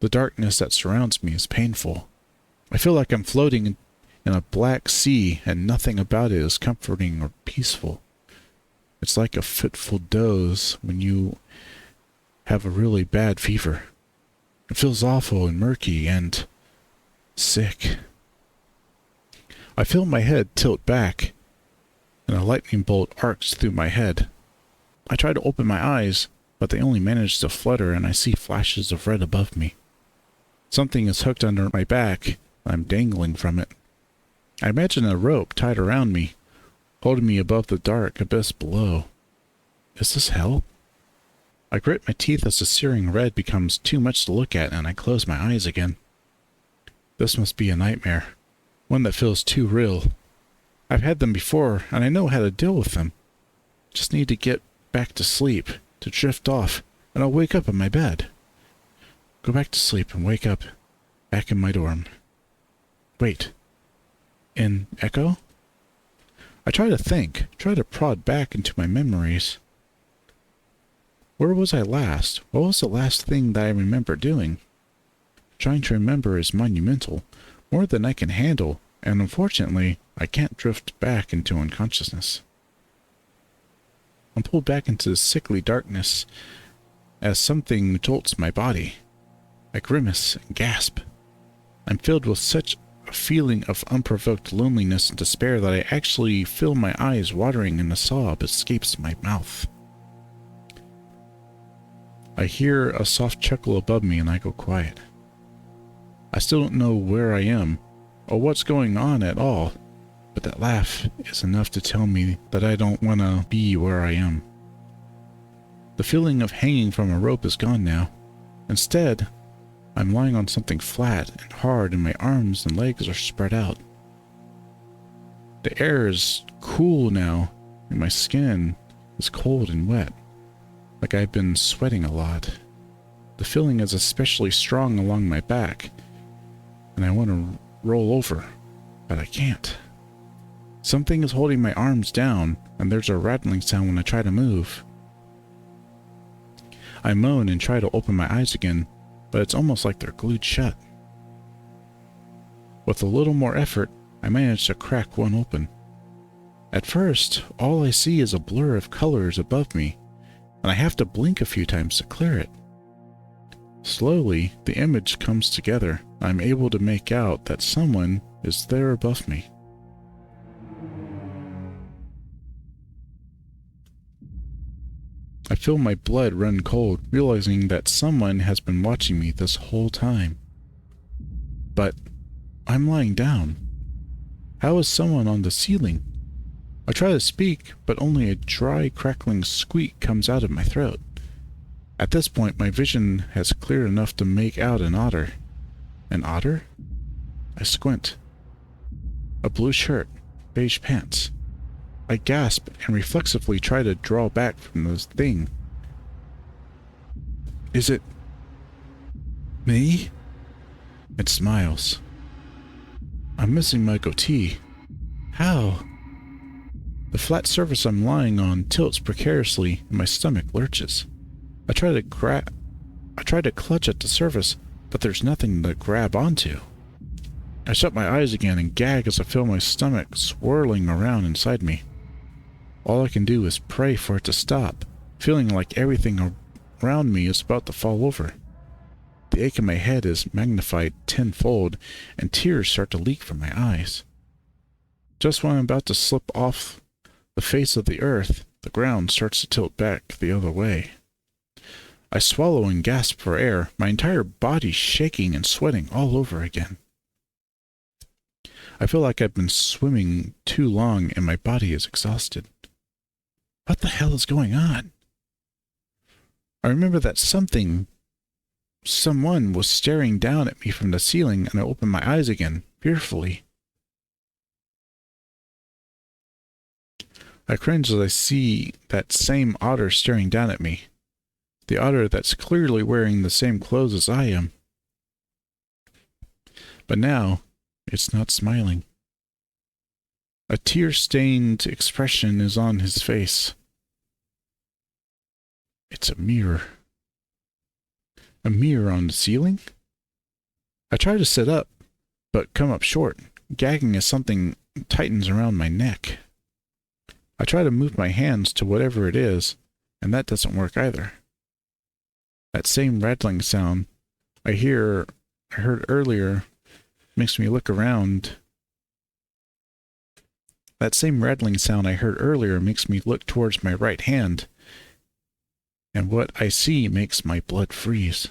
The darkness that surrounds me is painful. I feel like I'm floating in a black sea and nothing about it is comforting or peaceful. It's like a fitful doze when you have a really bad fever. It feels awful and murky and sick. I feel my head tilt back, and a lightning bolt arcs through my head. I try to open my eyes, but they only manage to flutter, and I see flashes of red above me. Something is hooked under my back. I'm dangling from it. I imagine a rope tied around me, holding me above the dark abyss below. Is this hell? I grit my teeth as the searing red becomes too much to look at, and I close my eyes again. This must be a nightmare, one that feels too real. I've had them before, and I know how to deal with them. Just need to get back to sleep, to drift off, and I'll wake up in my bed. Go back to sleep and wake up, back in my dorm. Wait. In Echo? I try to think, try to prod back into my memories. Where was I last? What was the last thing that I remember doing? Trying to remember is monumental, more than I can handle, and unfortunately, I can't drift back into unconsciousness. I'm pulled back into the sickly darkness as something jolts my body. I grimace and gasp. I'm filled with such a feeling of unprovoked loneliness and despair that I actually feel my eyes watering and a sob escapes my mouth. I hear a soft chuckle above me and I go quiet. I still don't know where I am or what's going on at all, but that laugh is enough to tell me that I don't want to be where I am. The feeling of hanging from a rope is gone now. Instead, I'm lying on something flat and hard and my arms and legs are spread out. The air is cool now and my skin is cold and wet, like I've been sweating a lot. The feeling is especially strong along my back, and I want to roll over, but I can't. Something is holding my arms down, and there's a rattling sound when I try to move. I moan and try to open my eyes again, but it's almost like they're glued shut. With a little more effort, I manage to crack one open. At first, all I see is a blur of colors above me, and I have to blink a few times to clear it. Slowly, the image comes together. I'm able to make out that someone is there above me. I feel my blood run cold, realizing that someone has been watching me this whole time. But I'm lying down. How is someone on the ceiling? I try to speak, but only a dry, crackling squeak comes out of my throat. At this point, my vision has cleared enough to make out an otter. An otter? I squint. A blue shirt, beige pants. I gasp and reflexively try to draw back from this thing. Is it me? It smiles. I'm missing my goatee. How? The flat surface I'm lying on tilts precariously and my stomach lurches. I try to clutch at the surface, but there's nothing to grab onto. I shut my eyes again and gag as I feel my stomach swirling around inside me. All I can do is pray for it to stop, feeling like everything around me is about to fall over. The ache in my head is magnified tenfold, and tears start to leak from my eyes. Just when I'm about to slip off the face of the earth, the ground starts to tilt back the other way. I swallow and gasp for air, my entire body shaking and sweating all over again. I feel like I've been swimming too long and my body is exhausted. What the hell is going on? I remember that someone was staring down at me from the ceiling, and I open my eyes again, fearfully. I cringe as I see that same otter staring down at me. The otter that's clearly wearing the same clothes as I am. But now, it's not smiling. A tear-stained expression is on his face. It's a mirror. A mirror on the ceiling? I try to sit up, but come up short, gagging as something tightens around my neck. I try to move my hands to whatever it is, and that doesn't work either. That same rattling sound I heard earlier makes me look around. That same rattling sound I heard earlier makes me look towards my right hand, and what I see makes my blood freeze.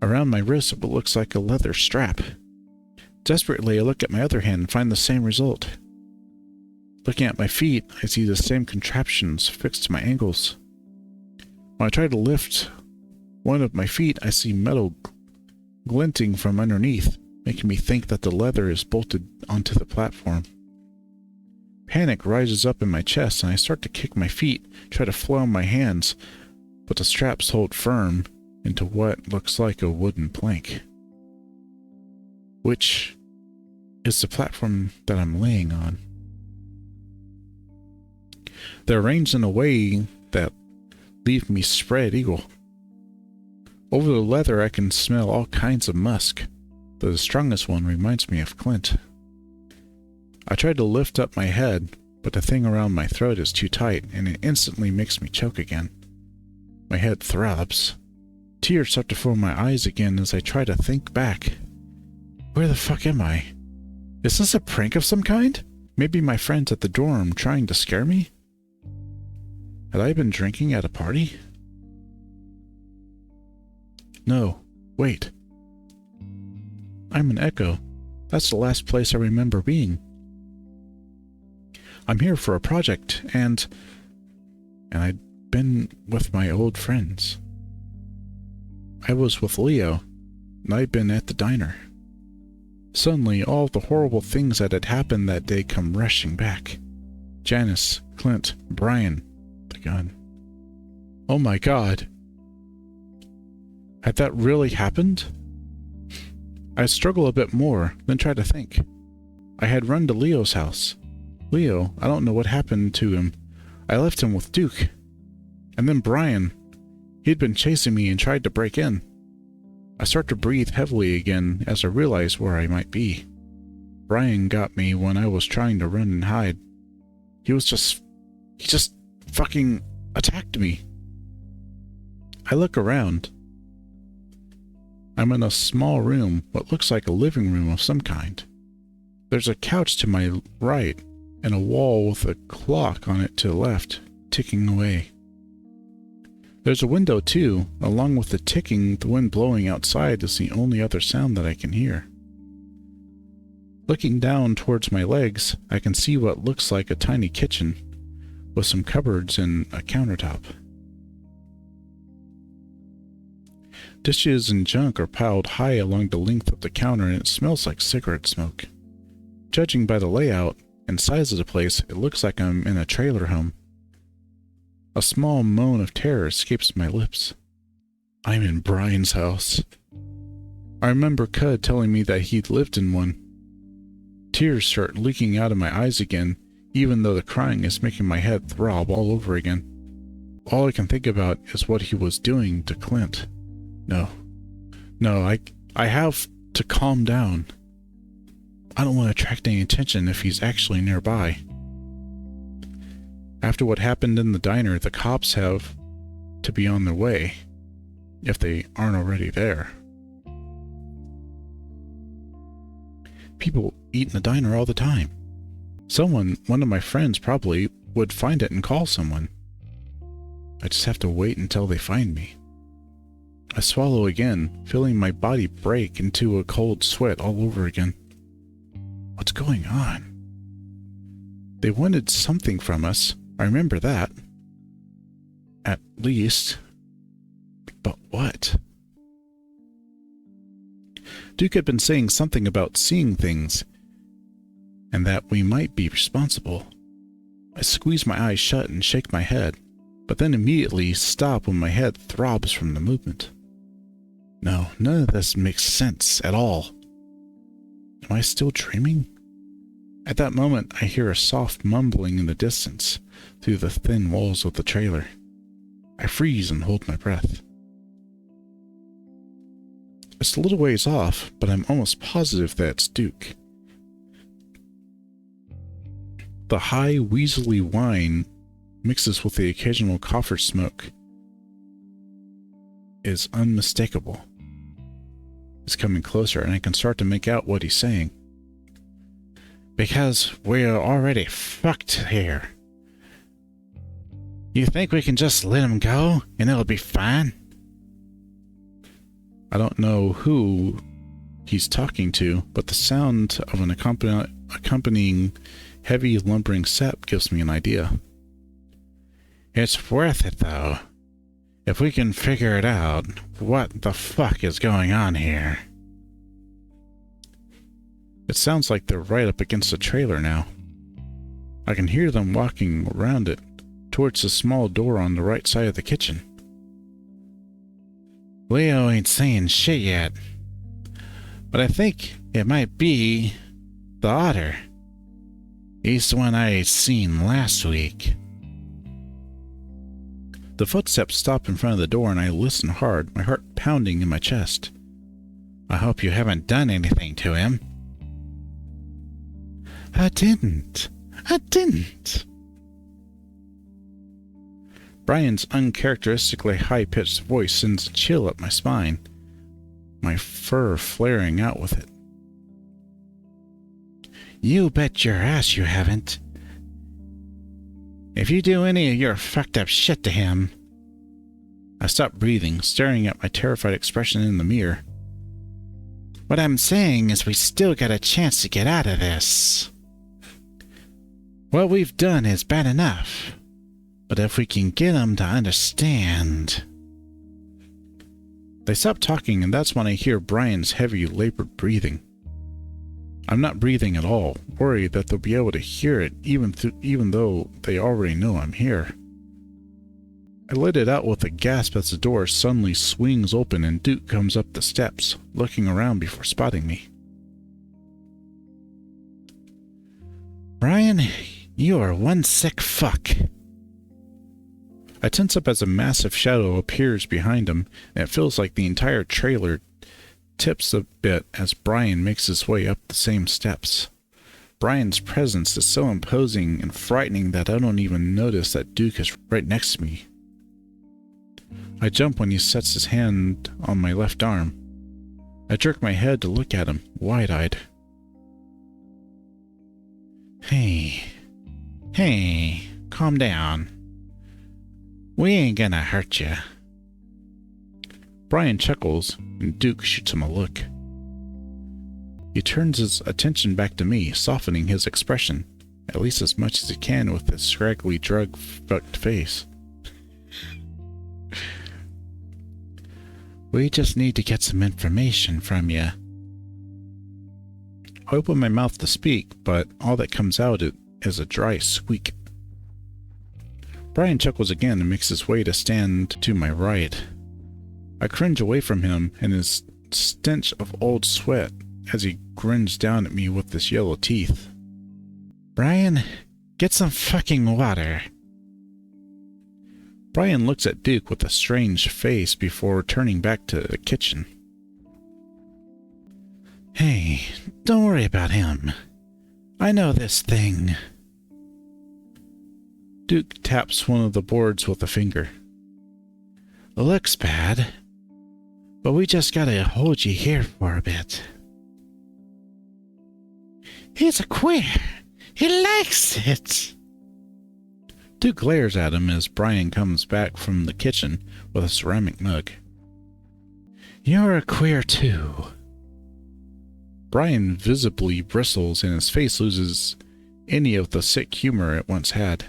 Around my wrist, it looks like a leather strap. Desperately, I look at my other hand and find the same result. Looking at my feet, I see the same contraptions fixed to my ankles. When I try to lift one of my feet, I see metal glinting from underneath, making me think that the leather is bolted onto the platform. Panic rises up in my chest, and I start to kick my feet, try to flail my hands, but the straps hold firm into what looks like a wooden plank, which is the platform that I'm laying on. They're arranged in a way that leave me spread eagle. Over the leather I can smell all kinds of musk, though the strongest one reminds me of Clint. I try to lift up my head, but the thing around my throat is too tight, and it instantly makes me choke again. My head throbs. Tears start to fill my eyes again as I try to think back. Where the fuck am I? Is this a prank of some kind? Maybe my friends at the dorm trying to scare me? Had I been drinking at a party? No, wait. I'm an echo. That's the last place I remember being. I'm here for a project, and I'd been with my old friends. I was with Leo, and I'd been at the diner. Suddenly, all the horrible things that had happened that day come rushing back. Janice, Clint, Brian, the gun. Oh my God. Had that really happened? I struggle a bit more, then try to think. I had run to Leo's house. Leo, I don't know what happened to him. I left him with Duke. And then Brian. He'd been chasing me and tried to break in. I start to breathe heavily again as I realize where I might be. Brian got me when I was trying to run and hide. He just fucking attacked me. I look around. I'm in a small room, what looks like a living room of some kind. There's a couch to my right, and a wall with a clock on it to the left, ticking away. There's a window too. Along with the ticking, the wind blowing outside is the only other sound that I can hear. Looking down towards my legs, I can see what looks like a tiny kitchen, with some cupboards and a countertop. Dishes and junk are piled high along the length of the counter, and it smells like cigarette smoke. Judging by the layout and size of the place, it looks like I'm in a trailer home. A small moan of terror escapes my lips. I'm in Brian's house. I remember Cud telling me that he'd lived in one. Tears start leaking out of my eyes again, even though the crying is making my head throb all over again. All I can think about is what he was doing to Clint. No, I have to calm down. I don't want to attract any attention if he's actually nearby. After what happened in the diner, the cops have to be on their way, if they aren't already there. People eat in the diner all the time. One of my friends probably, would find it and call someone. I just have to wait until they find me. I swallow again, feeling my body break into a cold sweat all over again. What's going on? They wanted something from us. I remember that. At least. But what? Duke had been saying something about seeing things, and that we might be responsible. I squeeze my eyes shut and shake my head, but then immediately stop when my head throbs from the movement. No, none of this makes sense at all. Am I still dreaming? At that moment, I hear a soft mumbling in the distance through the thin walls of the trailer. I freeze and hold my breath. It's a little ways off, but I'm almost positive that it's Duke. The high, weaselly whine mixes with the occasional coffer smoke is unmistakable. It's coming closer, and I can start to make out what he's saying. Because we're already fucked here. You think we can just let him go, and it'll be fine? I don't know who he's talking to, but the sound of an accompanying heavy lumbering step gives me an idea. It's worth it, though. If we can figure it out, what the fuck is going on here? It sounds like they're right up against the trailer now. I can hear them walking around it, towards the small door on the right side of the kitchen. Leo ain't saying shit yet, but I think it might be the otter. He's the one I seen last week. The footsteps stop in front of the door and I listen hard, my heart pounding in my chest. I hope you haven't done anything to him. I didn't. Brian's uncharacteristically high-pitched voice sends a chill up my spine, my fur flaring out with it. You bet your ass you haven't. If you do any of your fucked up shit to him... I stop breathing, staring at my terrified expression in the mirror. What I'm saying is we still got a chance to get out of this. What we've done is bad enough. But if we can get him to understand... They stop talking, and that's when I hear Brian's heavy, labored breathing. I'm not breathing at all, worried that they'll be able to hear it even though they already know I'm here. I let it out with a gasp as the door suddenly swings open and Duke comes up the steps, looking around before spotting me. Brian, you are one sick fuck. I tense up as a massive shadow appears behind him, and it feels like the entire trailer tips a bit as Brian makes his way up the same steps. Brian's presence is so imposing and frightening that I don't even notice that Duke is right next to me. I jump when he sets his hand on my left arm. I jerk my head to look at him, wide-eyed. Hey, calm down. We ain't gonna hurt you. Brian chuckles, and Duke shoots him a look. He turns his attention back to me, softening his expression, at least as much as he can with his scraggly, drug-fucked face. We just need to get some information from you. I open my mouth to speak, but all that comes out is a dry squeak. Brian chuckles again and makes his way to stand to my right. I cringe away from him and his stench of old sweat as he grins down at me with his yellow teeth. Brian, get some fucking water. Brian looks at Duke with a strange face before turning back to the kitchen. Hey, don't worry about him. I know this thing. Duke taps one of the boards with a finger. Looks bad, but we just gotta hold you here for a bit. He's a queer. He likes it. Duke glares at him as Brian comes back from the kitchen with a ceramic mug. You're a queer too. Brian visibly bristles and his face loses any of the sick humor it once had.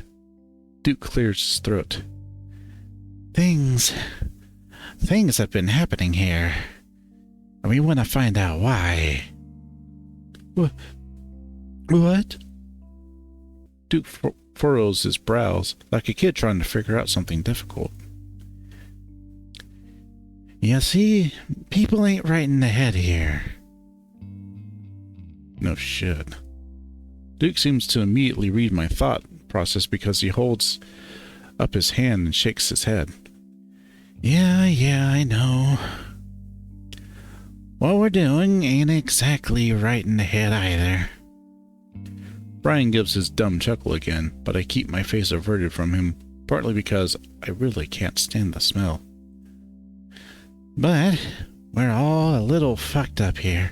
Duke clears his throat. Things have been happening here, and we want to find out why. What? Duke furrows his brows like a kid trying to figure out something difficult. You see, people ain't right in the head here. No shit. Duke seems to immediately read my thought process because he holds up his hand and shakes his head. Yeah, I know. What we're doing ain't exactly right in the head either. Brian gives his dumb chuckle again, but I keep my face averted from him, partly because I really can't stand the smell. But we're all a little fucked up here.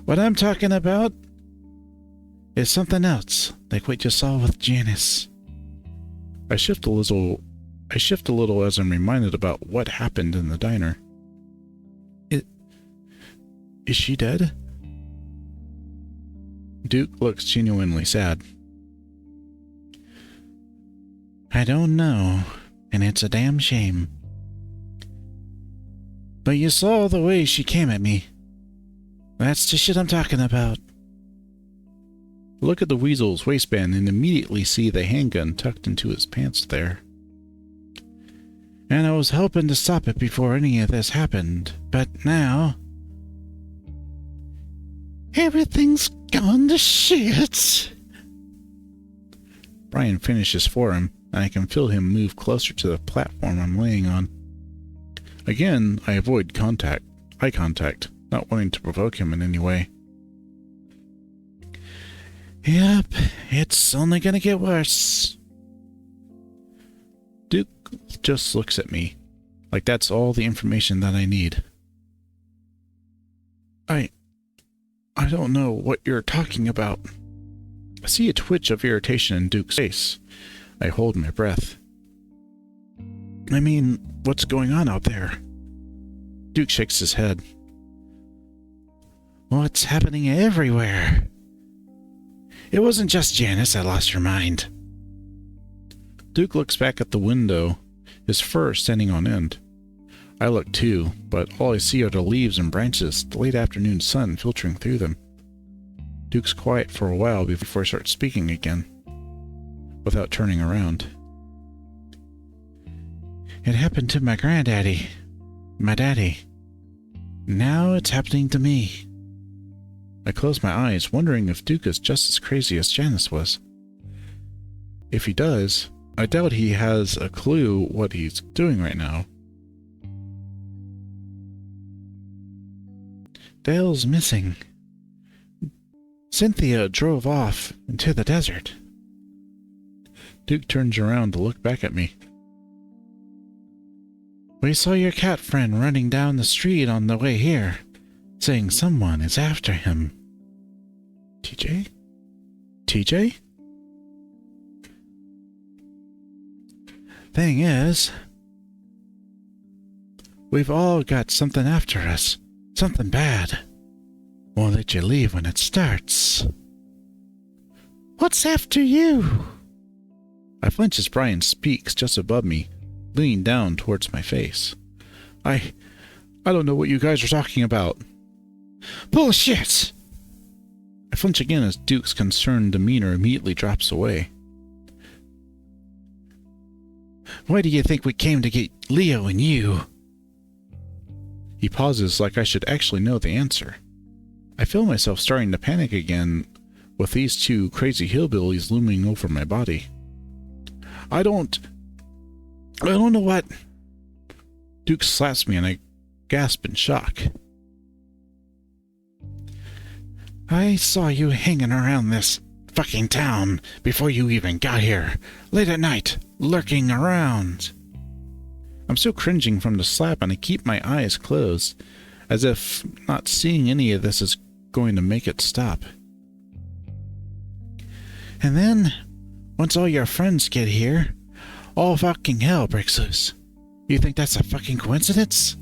What I'm talking about is something else, like what you saw with Janice. I shift a little as I'm reminded about what happened in the diner. Is she dead? Duke looks genuinely sad. I don't know, and it's a damn shame. But you saw the way she came at me. That's the shit I'm talking about. Look at the weasel's waistband and immediately see the handgun tucked into his pants there. And I was hoping to stop it before any of this happened, but now everything's gone to shit. Brian finishes for him, and I can feel him move closer to the platform I'm laying on. Again, I avoid eye contact, not wanting to provoke him in any way. Yep, it's only gonna get worse. Duke just looks at me, like that's all the information that I need. I don't know what you're talking about. I see a twitch of irritation in Duke's face. I hold my breath. I mean, what's going on out there? Duke shakes his head. What's happening everywhere? It wasn't just Janice that lost her mind. Duke looks back at the window, his fur standing on end. I look too, but all I see are the leaves and branches, the late afternoon sun filtering through them. Duke's quiet for a while before he starts speaking again, without turning around. It happened to my granddaddy, my daddy. Now it's happening to me. I close my eyes, wondering if Duke is just as crazy as Janice was. If he does, I doubt he has a clue what he's doing right now. Dale's missing. Cynthia drove off into the desert. Duke turns around to look back at me. We saw your cat friend running down the street on the way here, saying someone is after him. TJ? TJ? Thing is, we've all got something after us. Something bad. Won't let you leave when it starts. What's after you? I flinch as Brian speaks just above me, leaning down towards my face. I don't know what you guys are talking about. Bullshit! I flinch again as Duke's concerned demeanor immediately drops away. Why do you think we came to get Leo and you? He pauses like I should actually know the answer. I feel myself starting to panic again with these two crazy hillbillies looming over my body. I don't know what... Duke slaps me and I gasp in shock. I saw you hanging around this fucking town before you even got here. Late at night, lurking around. I'm still cringing from the slap and I keep my eyes closed, as if not seeing any of this is going to make it stop. And then, once all your friends get here, all fucking hell breaks loose. You think that's a fucking coincidence?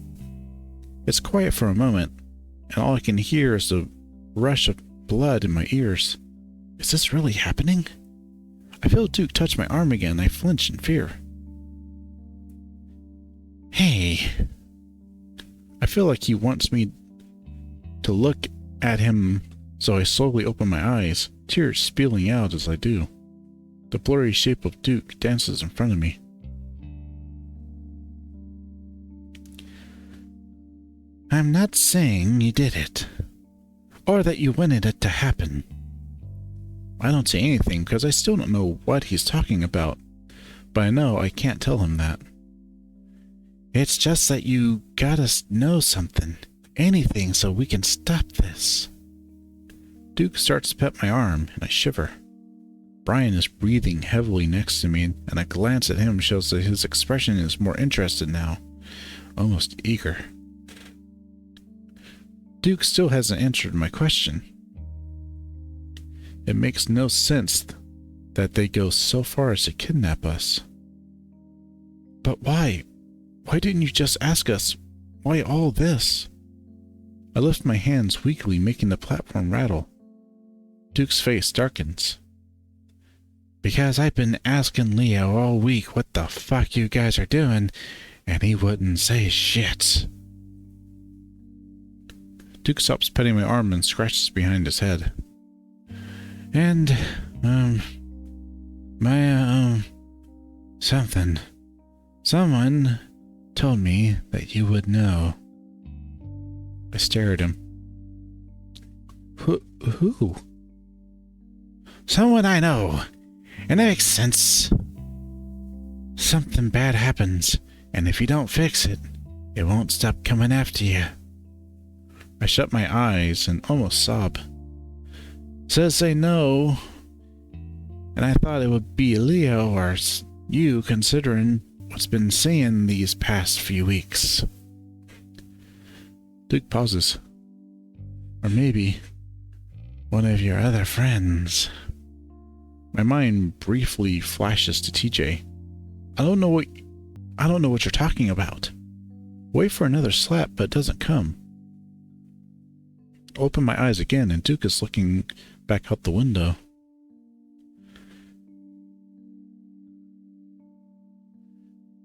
It's quiet for a moment, and all I can hear is the rush of blood in my ears. Is this really happening? I feel Duke touch my arm again. I flinch in fear. Hey. I feel like he wants me to look at him, so I slowly open my eyes, tears spilling out as I do. The blurry shape of Duke dances in front of me. I'm not saying you did it, or that you wanted it to happen. I don't say anything because I still don't know what he's talking about, but I know I can't tell him that. It's just that you gotta know something. anything so we can stop this. Duke starts to pet my arm, and I shiver. Brian is breathing heavily next to me, and a glance at him shows that his expression is more interested now, almost eager. Duke still hasn't answered my question. It makes no sense that they go so far as to kidnap us. But why? Why didn't you just ask us? Why all this? I lift my hands weakly, making the platform rattle. Duke's face darkens. Because I've been asking Leo all week what the fuck you guys are doing, and he wouldn't say shit. Duke stops petting my arm and scratches behind his head. And, someone told me that you would know. I stare at him. Who? Someone I know. And it makes sense. Something bad happens, and if you don't fix it, it won't stop coming after you. I shut my eyes and almost sob. Says they know, and I thought it would be Leo or you, considering what's been saying these past few weeks. Duke pauses. Or maybe one of your other friends. My mind briefly flashes to TJ. I don't know what you're talking about. Wait for another slap, but it doesn't come. I open my eyes again, and Duke is looking back out the window.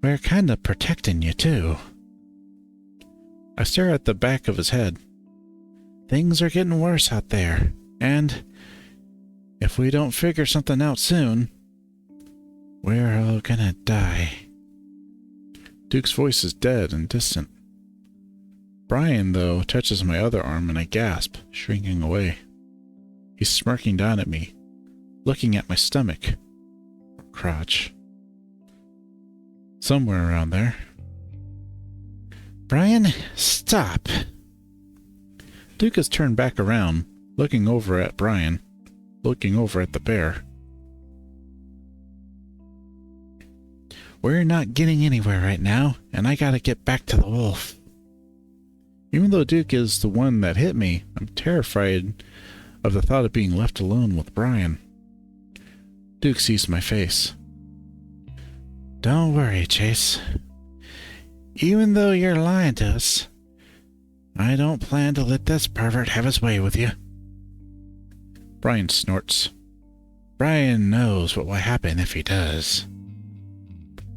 We're kind of protecting you, too. I stare at the back of his head. Things are getting worse out there, and if we don't figure something out soon, we're all gonna die. Duke's voice is dead and distant. Brian, though, touches my other arm and I gasp, shrinking away. He's smirking down at me, looking at my stomach, or crotch. Somewhere around there. Brian, stop. Duke has turned back around, looking over at Brian, looking over at the bear. We're not getting anywhere right now, and I gotta get back to the wolf. Even though Duke is the one that hit me, I'm terrified of the thought of being left alone with Brian. Duke sees my face. Don't worry, Chase. Even though you're lying to us, I don't plan to let this pervert have his way with you. Brian snorts. Brian knows what will happen if he does.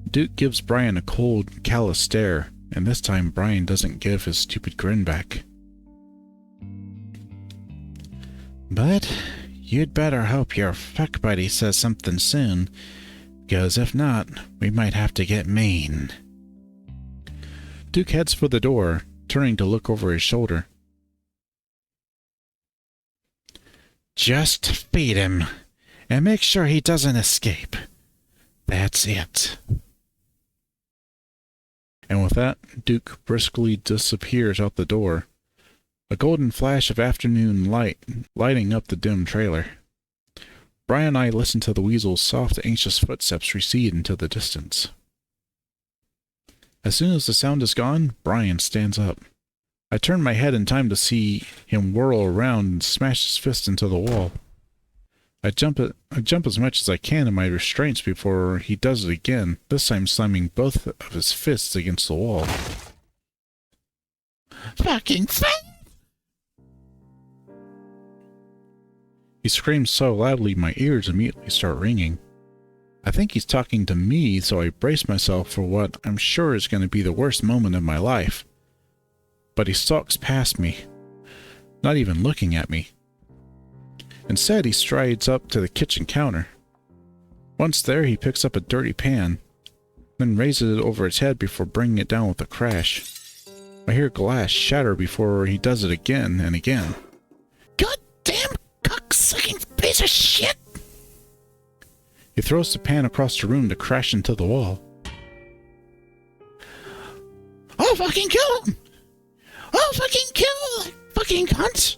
Duke gives Brian a cold, callous stare, and this time Brian doesn't give his stupid grin back. But you'd better hope your fuck buddy says something soon, because if not, we might have to get mean. Duke heads for the door, turning to look over his shoulder. Just feed him, and make sure he doesn't escape. That's it. And with that, Duke briskly disappears out the door, a golden flash of afternoon light lighting up the dim trailer. Brian and I listen to the weasel's soft, anxious footsteps recede into the distance. As soon as the sound is gone, Brian stands up. I turn my head in time to see him whirl around and smash his fist into the wall. I jump as much as I can in my restraints before he does it again, this time slamming both of his fists against the wall. Fucking thing! He screams so loudly my ears immediately start ringing. I think he's talking to me, so I brace myself for what I'm sure is going to be the worst moment of my life. But he stalks past me, not even looking at me. Instead, he strides up to the kitchen counter. Once there, he picks up a dirty pan, then raises it over his head before bringing it down with a crash. I hear glass shatter before he does it again and again. Goddamn cocksucking piece of shit! He throws the pan across the room to crash into the wall. I'll fucking kill him! I'll fucking kill fucking cunt!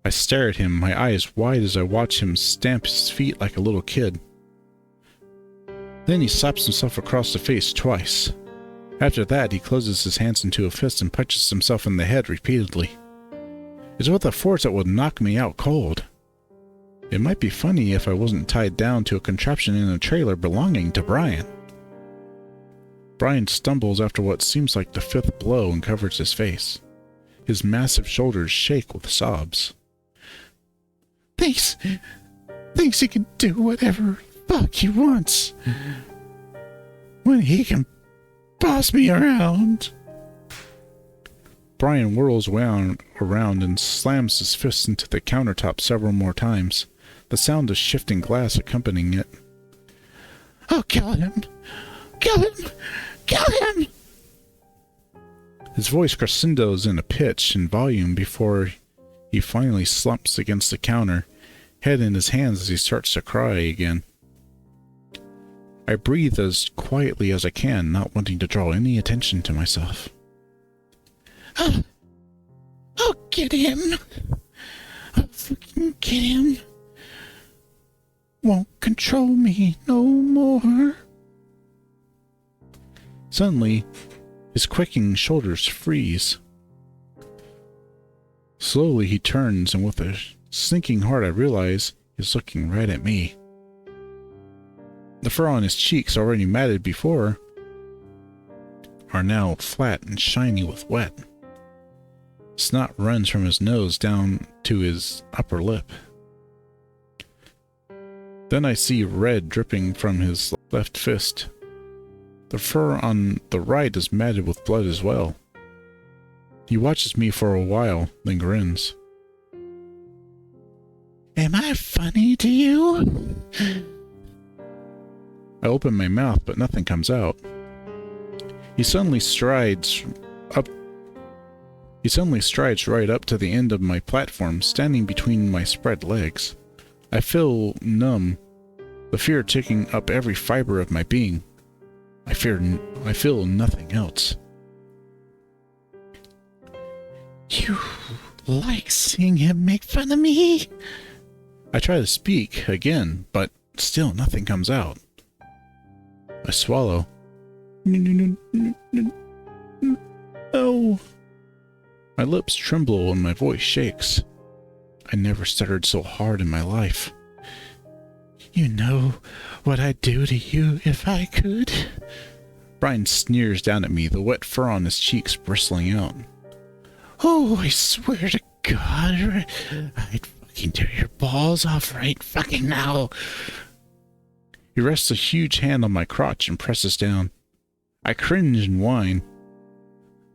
I stare at him, my eyes wide as I watch him stamp his feet like a little kid. Then he slaps himself across the face twice. After that, he closes his hands into a fist and punches himself in the head repeatedly. It's with a force that would knock me out cold. It might be funny if I wasn't tied down to a contraption in a trailer belonging to Brian. Brian stumbles after what seems like the fifth blow and covers his face. His massive shoulders shake with sobs. Thinks he can do whatever fuck he wants when he can boss me around. Brian whirls around and slams his fist into the countertop several more times, the sound of shifting glass accompanying it. I'll kill him! Kill him! Kill him! His voice crescendos in a pitch and volume before he finally slumps against the counter, head in his hands as he starts to cry again. I breathe as quietly as I can, not wanting to draw any attention to myself. I'll get him. I'll fucking get him. Won't control me no more. Suddenly, his quaking shoulders freeze. Slowly he turns, and with a sinking heart I realize he's looking right at me. The fur on his cheeks, already matted before, are now flat and shiny with wet. Snot runs from his nose down to his upper lip. Then I see red dripping from his left fist. The fur on the right is matted with blood as well. He watches me for a while, then grins. Am I funny to you? I open my mouth, but nothing comes out. He suddenly strides right up to the end of my platform, standing between my spread legs. I feel numb, the fear taking up every fiber of my being. I feel nothing else. You like seeing him make fun of me? I try to speak again, but still nothing comes out. I swallow. No. My lips tremble and my voice shakes. I never stuttered so hard in my life. You know what I'd do to you if I could? Brian sneers down at me, the wet fur on his cheeks bristling out. Oh, I swear to God, I'd fucking tear your balls off right fucking now. He rests a huge hand on my crotch and presses down. I cringe and whine.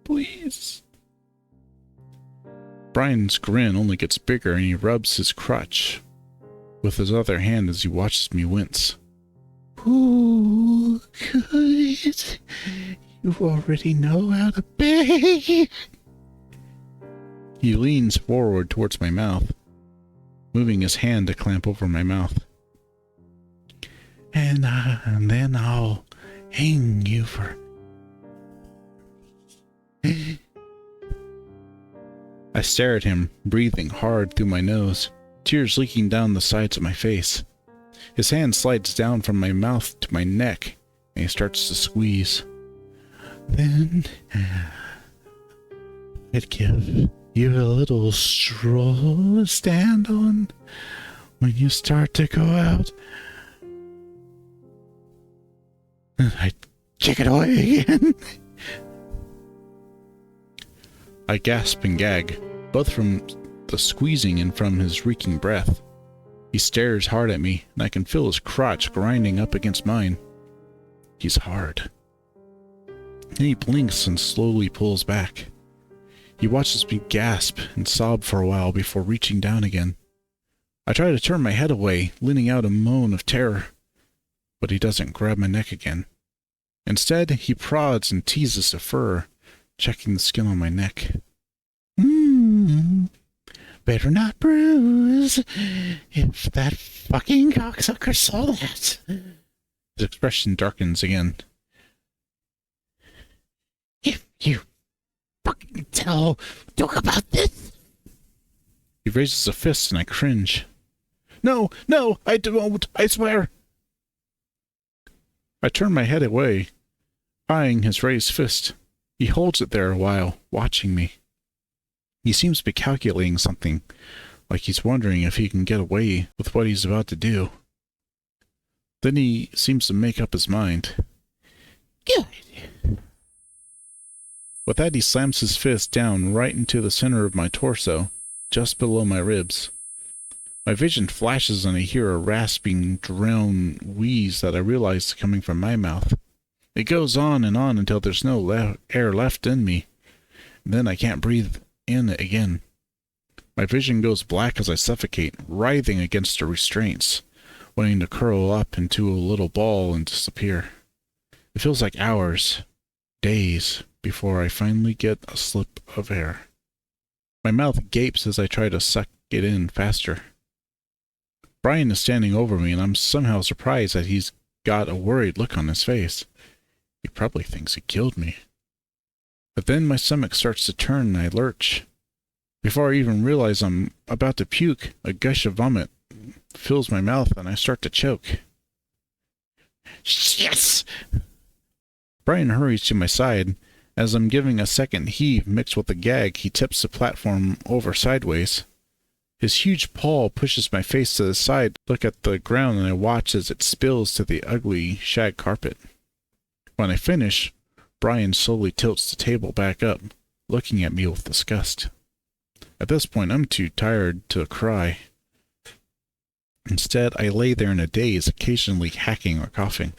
Please. Brian's grin only gets bigger and he rubs his crotch with his other hand as he watches me wince. Ooh, good. You already know how to beg. He leans forward towards my mouth, moving his hand to clamp over my mouth. And then I'll hang you for... I stare at him, breathing hard through my nose, tears leaking down the sides of my face. His hand slides down from my mouth to my neck, and he starts to squeeze. Then I'd give you a little straw to stand on when you start to go out. And I'd kick it away again. I gasp and gag, both from the squeezing and from his reeking breath. He stares hard at me, and I can feel his crotch grinding up against mine. He's hard. Then he blinks and slowly pulls back. He watches me gasp and sob for a while before reaching down again. I try to turn my head away, letting out a moan of terror, but he doesn't grab my neck again. Instead, he prods and teases the fur, checking the skin on my neck. Better not bruise. If that fucking cocksucker saw that. His expression darkens again. all talk about this? He raises a fist and I cringe. No, I don't, I swear. I turn my head away, eyeing his raised fist. He holds it there a while, watching me. He seems to be calculating something, like he's wondering if he can get away with what he's about to do. Then he seems to make up his mind. Good. With that, he slams his fist down right into the center of my torso, just below my ribs. My vision flashes and I hear a rasping drone wheeze that I realize is coming from my mouth. It goes on until there's no air left in me. And then I can't breathe in again. My vision goes black as I suffocate, writhing against the restraints, wanting to curl up into a little ball and disappear. It feels like hours, days, before I finally get a slip of air. My mouth gapes as I try to suck it in faster. Brian is standing over me, and I'm somehow surprised that he's got a worried look on his face. He probably thinks he killed me. But then my stomach starts to turn and I lurch. Before I even realize I'm about to puke, a gush of vomit fills my mouth and I start to choke. Yes! Brian hurries to my side. As I'm giving a second heave mixed with a gag, he tips the platform over sideways. His huge paw pushes my face to the side, look at the ground, and I watch as it spills to the ugly shag carpet. When I finish, Brian slowly tilts the table back up, looking at me with disgust. At this point, I'm too tired to cry. Instead, I lay there in a daze, occasionally hacking or coughing.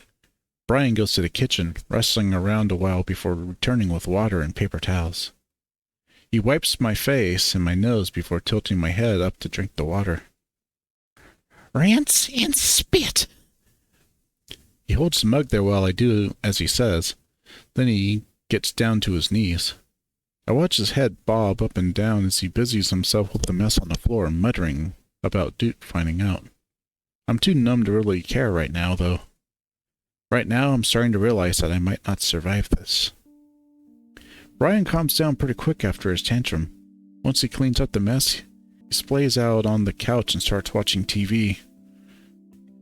Brian goes to the kitchen, wrestling around a while before returning with water and paper towels. He wipes my face and my nose before tilting my head up to drink the water. Rinse and spit! He holds the mug there while I do as he says. Then he gets down to his knees. I watch his head bob up and down as he busies himself with the mess on the floor, muttering about Duke finding out. I'm too numb to really care right now, though. Right now, I'm starting to realize that I might not survive this. Brian calms down pretty quick after his tantrum. Once he cleans up the mess, he splays out on the couch and starts watching TV.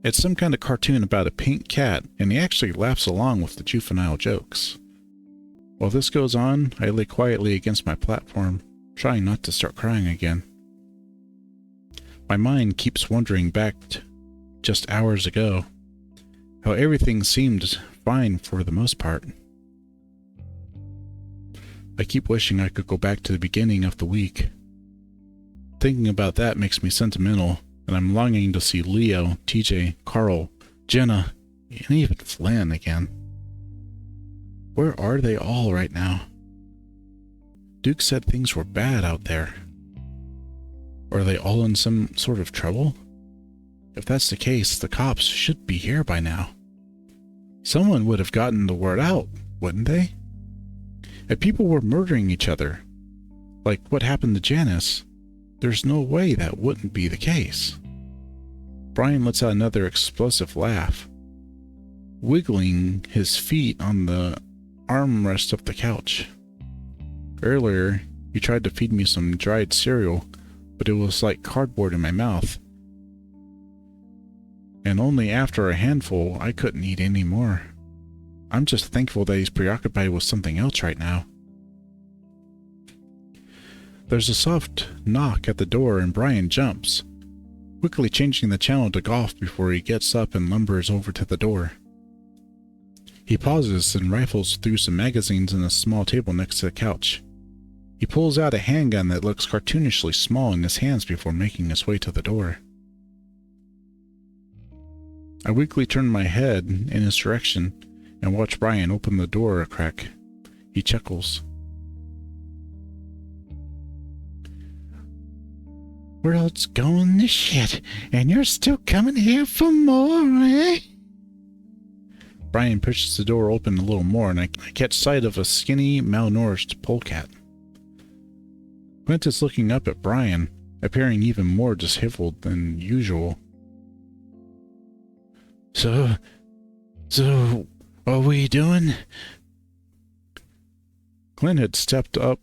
It's some kind of cartoon about a pink cat, and he actually laughs along with the juvenile jokes. While this goes on, I lay quietly against my platform, trying not to start crying again. My mind keeps wandering back to just hours ago, how everything seemed fine for the most part. I keep wishing I could go back to the beginning of the week. Thinking about that makes me sentimental, and I'm longing to see Leo, TJ, Carl, Jenna, and even Flynn again. Where are they all right now? Duke said things were bad out there. Are they all in some sort of trouble? If that's the case, the cops should be here by now. Someone would have gotten the word out, wouldn't they? If people were murdering each other, like what happened to Janice, there's no way that wouldn't be the case. Brian lets out another explosive laugh, wiggling his feet on the armrest of the couch. Earlier, he tried to feed me some dried cereal, but it was like cardboard in my mouth. And only after a handful, I couldn't eat any more. I'm just thankful that he's preoccupied with something else right now. There's a soft knock at the door and Brian jumps, quickly changing the channel to golf before he gets up and lumbers over to the door. He pauses and rifles through some magazines on a small table next to the couch. He pulls out a handgun that looks cartoonishly small in his hands before making his way to the door. I weakly turn my head in his direction and watch Brian open the door a crack. He chuckles. World's going to shit, and you're still coming here for more, eh? Brian pushes the door open a little more, and I catch sight of a skinny, malnourished polecat. Clint is looking up at Brian, appearing even more disheveled than usual. So, what are we doing? Clint had stepped up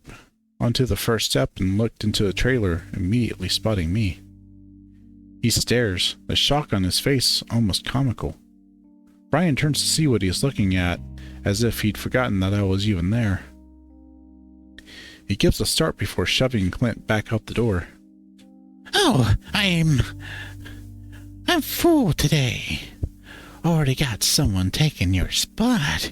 onto the first step and looked into the trailer, immediately spotting me. He stares, the shock on his face almost comical. Brian turns to see what he's looking at, as if he'd forgotten that I was even there. He gives a start before shoving Clint back out the door. Oh, I'm full today. Already got someone taking your spot.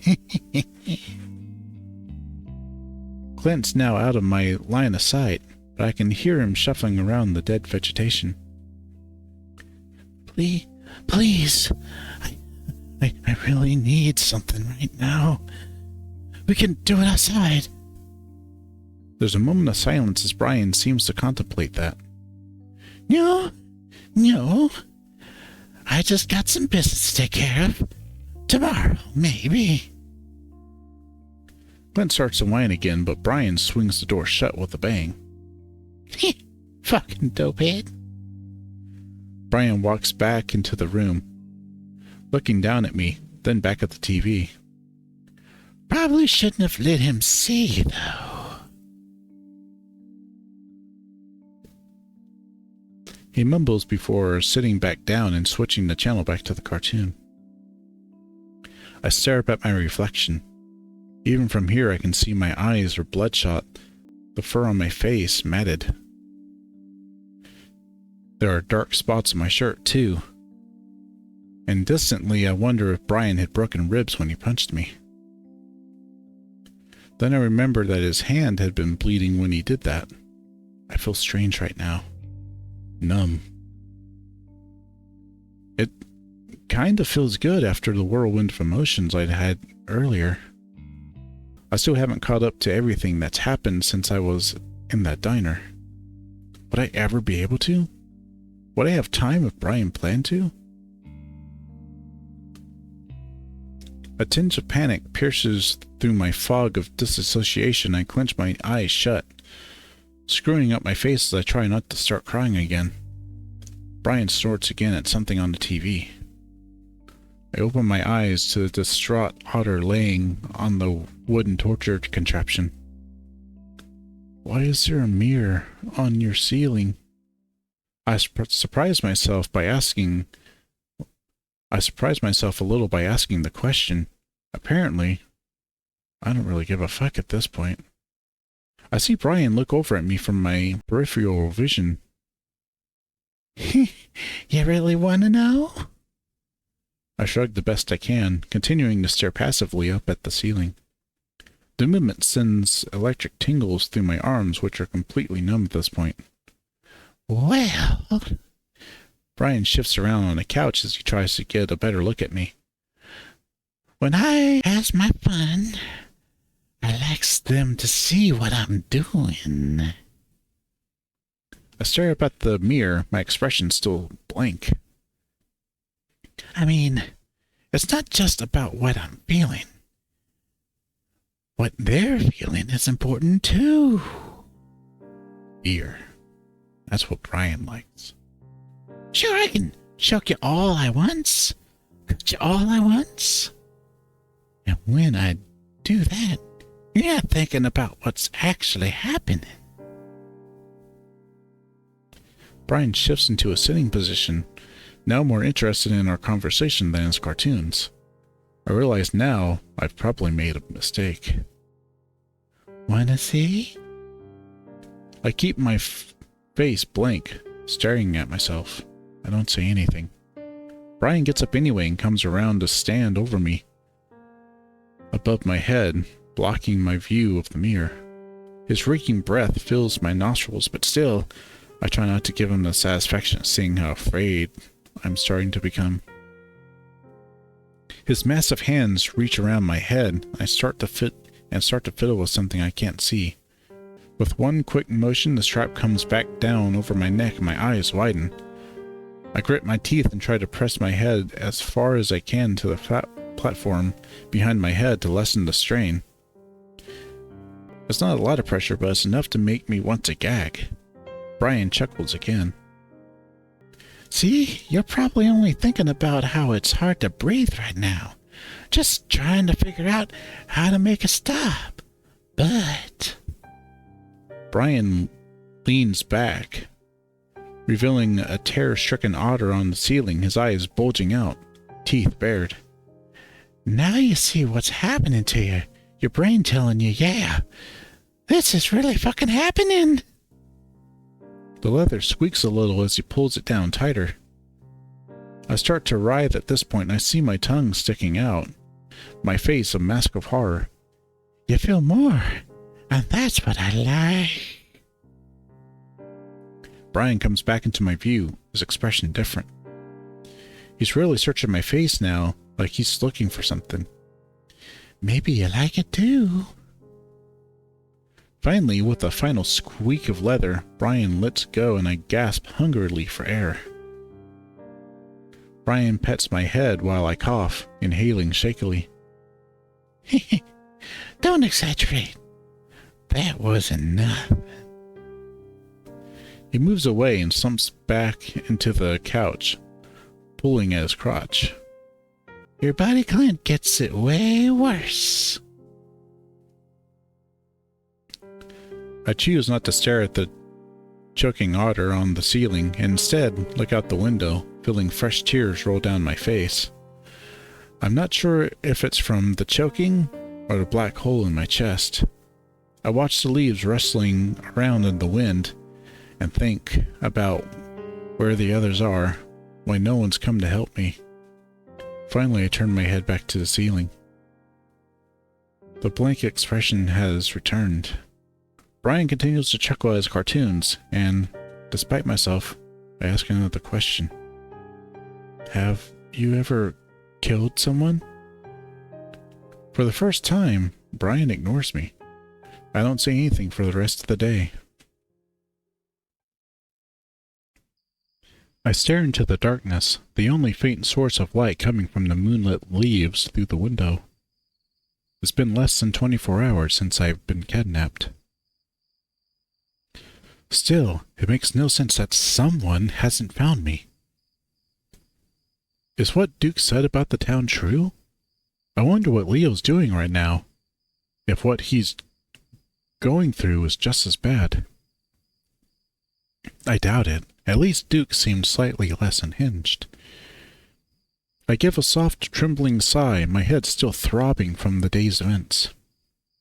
Clint's now out of my line of sight, but I can hear him shuffling around the dead vegetation. Please, I really need something right now. We can do it outside. There's a moment of silence as Brian seems to contemplate that. No. I just got some business to take care of. Tomorrow, maybe. Clint starts to whine again, but Brian swings the door shut with a bang. Fucking dopehead. Brian walks back into the room, looking down at me, then back at the TV. Probably shouldn't have let him see, though. He mumbles before sitting back down and switching the channel back to the cartoon. I stare up at my reflection. Even from here I can see my eyes are bloodshot, the fur on my face matted. There are dark spots on my shirt, too. And distantly I wonder if Brian had broken ribs when he punched me. Then I remember that his hand had been bleeding when he did that. I feel strange right now. Numb. It kind of feels good after the whirlwind of emotions I'd had earlier. I still haven't caught up to everything that's happened since I was in that diner. Would I ever be able to? Would I have time if Brian planned to? A tinge of panic pierces through my fog of disassociation. I clench my eyes shut, screwing up my face as I try not to start crying again. Brian snorts again at something on the TV. I open my eyes to the distraught otter laying on the wooden torture contraption. Why is there a mirror on your ceiling? I surprise myself a little by asking the question. Apparently, I don't really give a fuck at this point. I see Brian look over at me from my peripheral vision. You really want to know? I shrug the best I can, continuing to stare passively up at the ceiling. The movement sends electric tingles through my arms, which are completely numb at this point. Well... Brian shifts around on the couch as he tries to get a better look at me. When I has my fun, I likes them to see what I'm doing. I stare up at the mirror, my expression still blank. I mean, it's not just about what I'm feeling. What they're feeling is important too. Fear. That's what Brian likes. Sure, I can choke you all I wants. Cut you all I wants. And when I do that, you're not thinking about what's actually happening. Brian shifts into a sitting position, now more interested in our conversation than his cartoons. I realize now I've probably made a mistake. Wanna see? I keep my face blank, staring at myself. I don't say anything. Brian gets up anyway and comes around to stand over me, above my head, blocking my view of the mirror. His reeking breath fills my nostrils, but still, I try not to give him the satisfaction of seeing how afraid I'm starting to become. His massive hands reach around my head. I start to fiddle with something I can't see. With one quick motion, the strap comes back down over my neck and my eyes widen. I grit my teeth and try to press my head as far as I can to the platform behind my head to lessen the strain. It's not a lot of pressure, but it's enough to make me want to gag. Brian chuckles again. See, you're probably only thinking about how it's hard to breathe right now. Just trying to figure out how to make a stop. But... Brian leans back, revealing a terror-stricken otter on the ceiling, his eyes bulging out, teeth bared. Now you see what's happening to you. Your brain telling you, yeah, this is really fucking happening. The leather squeaks a little as he pulls it down tighter. I start to writhe at this point, and I see my tongue sticking out, my face a mask of horror. You feel more, and that's what I like. Brian comes back into my view, his expression different. He's really searching my face now, like he's looking for something. Maybe you like it too. Finally, with a final squeak of leather, Brian lets go and I gasp hungrily for air. Brian pets my head while I cough, inhaling shakily. Don't exaggerate. That wasn't nothing. He moves away and slumps back into the couch, pulling at his crotch. Your body clamp gets it way worse. I choose not to stare at the choking otter on the ceiling and instead look out the window, feeling fresh tears roll down my face. I'm not sure if it's from the choking or the black hole in my chest. I watch the leaves rustling around in the wind and think about where the others are, why no one's come to help me. Finally, I turn my head back to the ceiling. The blank expression has returned. Brian continues to chuckle at his cartoons, and, despite myself, I ask another question. Have you ever killed someone? For the first time, Brian ignores me. I don't say anything for the rest of the day. I stare into the darkness, the only faint source of light coming from the moonlit leaves through the window. It's been less than 24 hours since I've been kidnapped. Still, it makes no sense that someone hasn't found me. Is what Duke said about the town true? I wonder what Leo's doing right now, if what he's going through is just as bad. I doubt it. At least Duke seemed slightly less unhinged. I give a soft, trembling sigh, my head still throbbing from the day's events.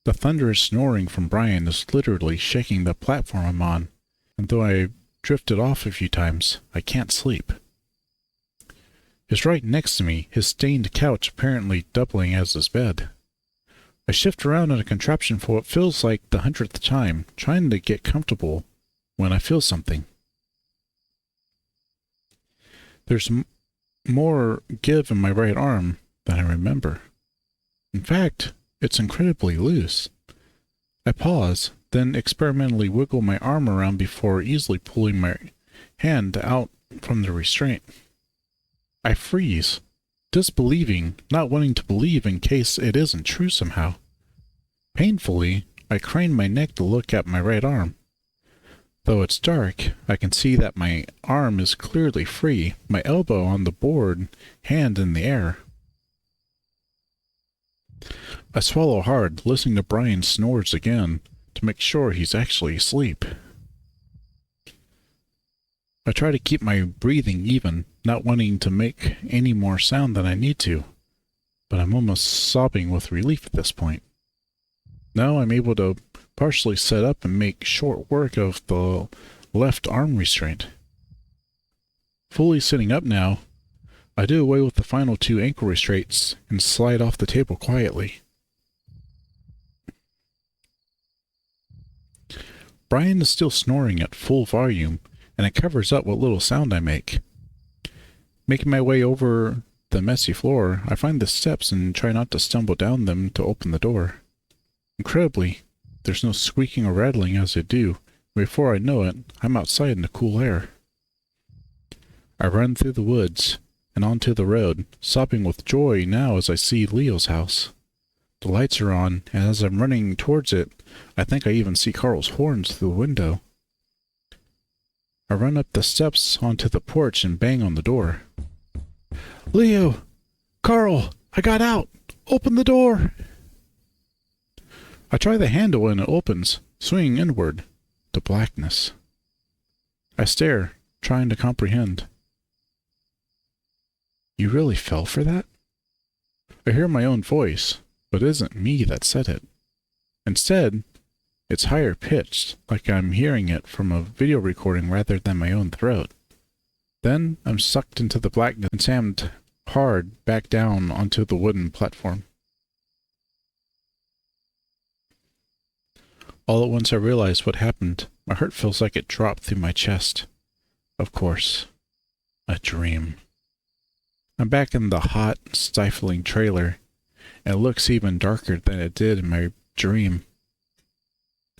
The thunderous snoring from Brian is literally shaking the platform I'm on, and though I drifted off a few times, I can't sleep. He's right next to me, his stained couch apparently doubling as his bed. I shift around in a contraption for what feels like the 100th time, trying to get comfortable when I feel something. There's more give in my right arm than I remember. In fact, it's incredibly loose. I pause, then experimentally wiggle my arm around before easily pulling my hand out from the restraint. I freeze, disbelieving, not wanting to believe in case it isn't true somehow. Painfully, I crane my neck to look at my right arm. Though it's dark, I can see that my arm is clearly free, my elbow on the board, hand in the air. I swallow hard, listening to Brian's snores again, to make sure he's actually asleep. I try to keep my breathing even, not wanting to make any more sound than I need to, but I'm almost sobbing with relief at this point. Now I'm able to partially sit up and make short work of the left arm restraint. Fully sitting up now, I do away with the final 2 ankle restraints and slide off the table quietly. Brian is still snoring at full volume, and it covers up what little sound I make. Making my way over the messy floor, I find the steps and try not to stumble down them to open the door. Incredibly, there's no squeaking or rattling as I do. Before I know it, I'm outside in the cool air. I run through the woods and onto the road, sobbing with joy now as I see Leo's house. The lights are on, and as I'm running towards it, I think I even see Carl's horns through the window. I run up the steps onto the porch and bang on the door. Leo! Carl! I got out! Open the door! I try the handle and it opens, swinging inward. to blackness. I stare, trying to comprehend. You really fell for that? I hear my own voice, but it isn't me that said it. Instead, it's higher pitched, like I'm hearing it from a video recording rather than my own throat. Then I'm sucked into the blackness and slammed hard back down onto the wooden platform. All at once I realize what happened. My heart feels like it dropped through my chest. Of course, a dream. I'm back in the hot, stifling trailer, and it looks even darker than it did in my dream.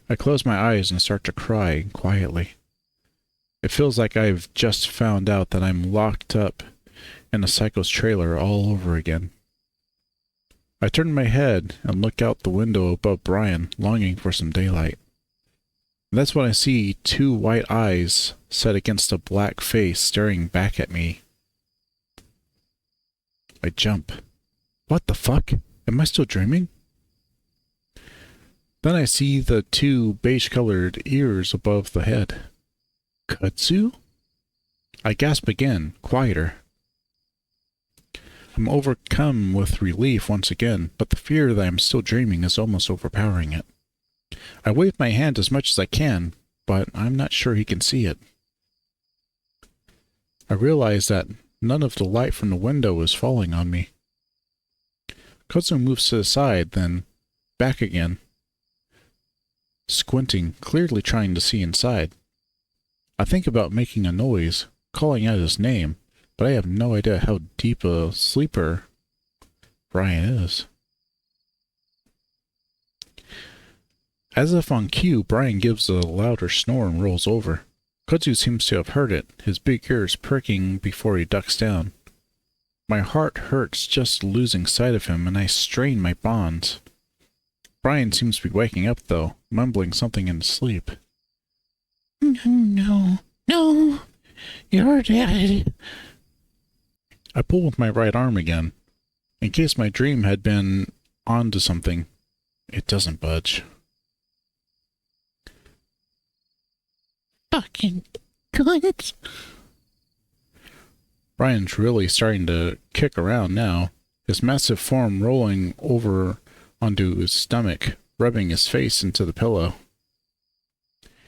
I close my eyes and start to cry quietly. It feels like I've just found out that I'm locked up in a psycho's trailer all over again. I turn my head and look out the window above Brian, longing for some daylight. And that's when I see two white eyes set against a black face staring back at me. I jump. What the fuck? Am I still dreaming? Then I see the two beige-colored ears above the head. Kudzu? I gasp again, quieter. I'm overcome with relief once again, but the fear that I'm still dreaming is almost overpowering it. I wave my hand as much as I can, but I'm not sure he can see it. I realize that none of the light from the window is falling on me. Kudzu moves to the side, then back again, squinting, clearly trying to see inside. I think about making a noise, calling out his name, but I have no idea how deep a sleeper Brian is. As if on cue, Brian gives a louder snore and rolls over. Kudzu seems to have heard it, his big ears pricking before he ducks down. My heart hurts just losing sight of him, and I strain my bonds. Brian seems to be waking up, though, mumbling something in his sleep. No, you're dead. I pull with my right arm again. In case my dream had been onto something, it doesn't budge. Fucking cunt. Brian's really starting to kick around now, his massive form rolling over onto his stomach, rubbing his face into the pillow.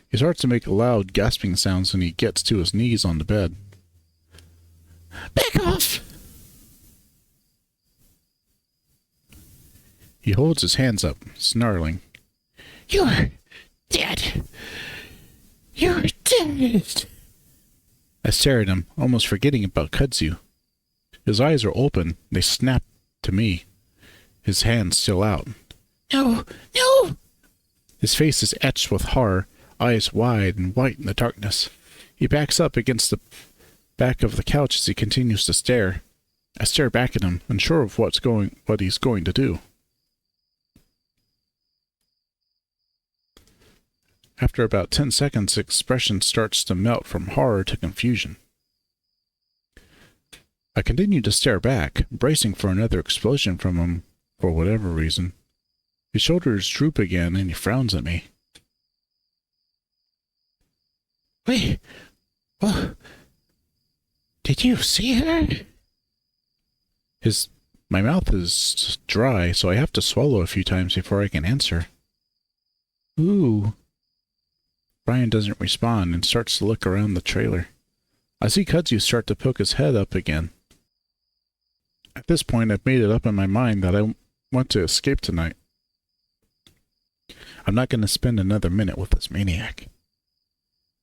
He starts to make loud gasping sounds when he gets to his knees on the bed. Back off! He holds his hands up, snarling. You're dead. You're dead. I stare at him, almost forgetting about Kudzu. His eyes are open, they snap to me, his hands still out. No! His face is etched with horror, eyes wide and white in the darkness. He backs up against the back of the couch as he continues to stare. I stare back at him, unsure of what he's going to do. After about 10 seconds, his expression starts to melt from horror to confusion. I continue to stare back, bracing for another explosion from him for whatever reason. His shoulders droop again and he frowns at me. Wait. Oh. Did you see her? My mouth is dry, so I have to swallow a few times before I can answer. Ooh. Brian doesn't respond and starts to look around the trailer. I see Kudzu start to poke his head up again. At this point, I've made it up in my mind that I want to escape tonight. I'm not going to spend another minute with this maniac.